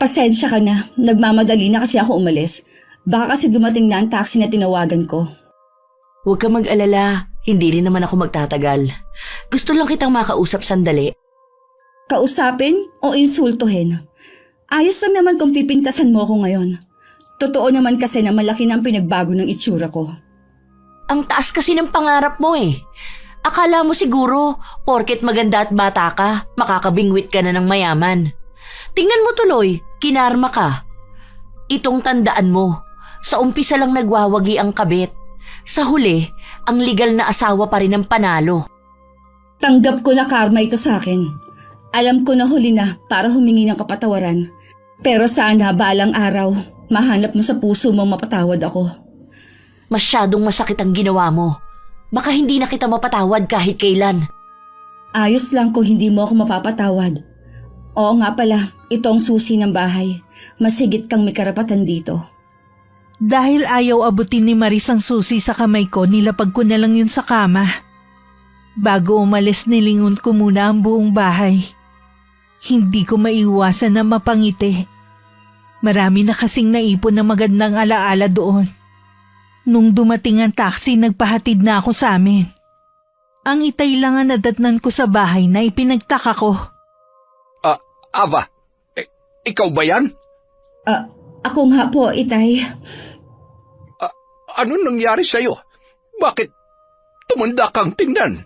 Pasensya ka na. Nagmamadali na kasi ako umalis. Baka kasi dumating na ang taxi na tinawagan ko. Huwag ka mag-alala. Hindi rin naman ako magtatagal. Gusto lang kitang makausap sandali. Kausapin o insultuhin? Ayos lang naman kung pipintasan mo ako ngayon. Totoo naman kasi na malaki na ang pinagbago ng itsura ko. Ang taas kasi ng pangarap mo eh. Akala mo siguro, porket maganda at bata ka, makakabingwit ka na ng mayaman. Tingnan mo tuloy, kinarma ka. Itong tandaan mo, sa umpisa lang nagwawagi ang kabit. Sa huli, ang legal na asawa pa rin ang panalo. Tanggap ko na karma ito sa akin. Alam ko na huli na para humingi ng kapatawaran. Pero sana balang araw, mahanap mo sa puso mo mapatawad ako. Masyadong masakit ang ginawa mo. Baka hindi na kita mapatawad kahit kailan. Ayos lang kung hindi mo ako mapapatawad. Oo nga pala, ito ang susi ng bahay. Mas higit kang may karapatan dito. Dahil ayaw abutin ni Maris ang susi sa kamay ko, nilapag ko na lang yun sa kama. Bago umalis, nilingon ko muna ang buong bahay. Hindi ko maiwasan na mapangiti. Marami na kasing naipon na magandang alaala doon. Nung dumating ang taxi, nagpahatid na ako sa amin. Ang itay lang ang nadatnan ko sa bahay na ipinagtaka ko. Ava, ikaw ba yan? Ako nga po, Itay. Ano nangyari sa'yo? Bakit tumanda kang tingnan?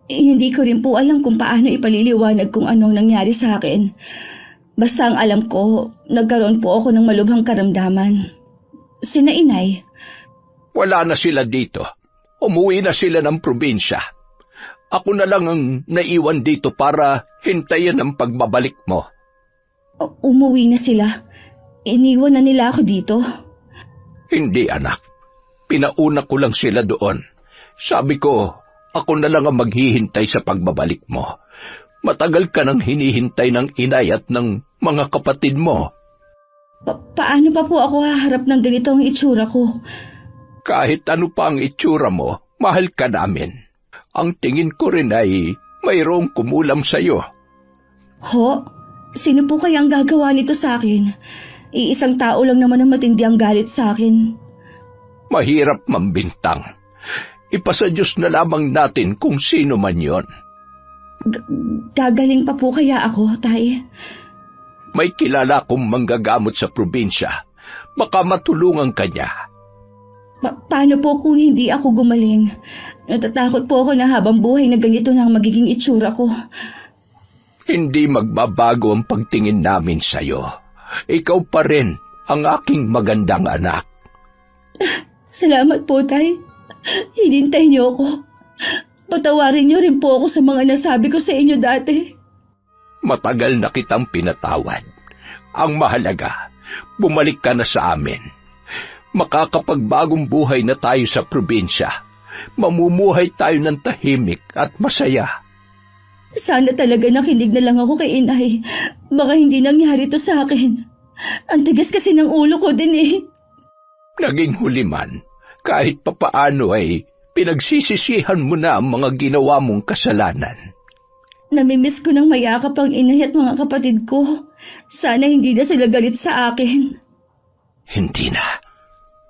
Hindi ko rin po alam kung paano ipaliliwanag kung anong nangyari sa akin. Basta ang alam ko, nagkaroon po ako ng malubhang karamdaman. Sina inay, Wala na sila dito. Umuwi na sila ng probinsya. Ako na lang ang naiwan dito para hintayin ang pagbabalik mo. umuwi na sila. Iniwan na nila ako dito. Hindi, anak. Pinauna ko lang sila doon. Sabi ko, ako na lang ang maghihintay sa pagbabalik mo. Matagal ka nang hinihintay ng inay at ng mga kapatid mo. Paano pa po ako haharap ng ganito ang itsura ko? Kahit ano pa ang itsura mo, mahal ka namin. Ang tingin ko rin ay mayroong kumulam sa'yo. Ho? Sino po kaya ang gagawa nito sa akin? Iisang tao lang naman ang matindi ang galit sa akin. Mahirap mambintang. Ipasa Diyos na lamang natin kung sino man yon. Gagaling pa po kaya ako, tay? May kilala kong manggagamot sa probinsya. Baka matulungan ka niya. Paano po kung hindi ako gumaling? Natatakot po ako na habang buhay na ganito na ang magiging itsura ko. Hindi magbabago ang pagtingin namin sa'yo. Ikaw pa rin ang aking magandang anak. Salamat po, tay. Hinintay niyo ako. Patawarin niyo rin po ako sa mga nasabi ko sa inyo dati. Matagal na kitang pinatawad. Ang mahalaga, bumalik ka na sa amin. Makakapagbagong buhay na tayo sa probinsya. Mamumuhay tayo ng tahimik at masaya. Sana talaga nakinig na lang ako kay inay. Baka hindi nangyari to sa akin. Ang tigas kasi ng ulo ko din eh. Naging huli man, kahit papaano ay pinagsisisihan mo na ang mga ginawa mong kasalanan. Namimiss ko ng mayakap ang inay at mga kapatid ko. Sana hindi na sila galit sa akin. Hindi na.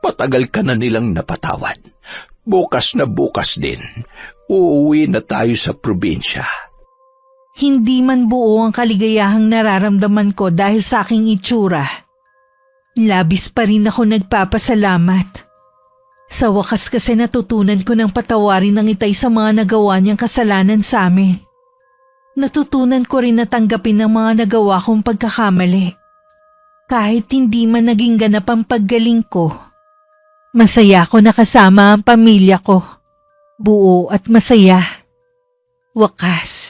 Patagal ka na nilang napatawad. Bukas na bukas din, uuwi na tayo sa probinsya. Hindi man buo ang kaligayahang nararamdaman ko dahil sa aking itsura. Labis pa rin ako nagpapasalamat. Sa wakas kasi natutunan ko ng patawarin ng itay sa mga nagawa niyang kasalanan sa amin. Natutunan ko rin na tanggapin ang mga nagawa kong pagkakamali. Kahit hindi man naging ganap ang paggaling ko, masaya ako na kasama ang pamilya ko. Buo at masaya. Wakas.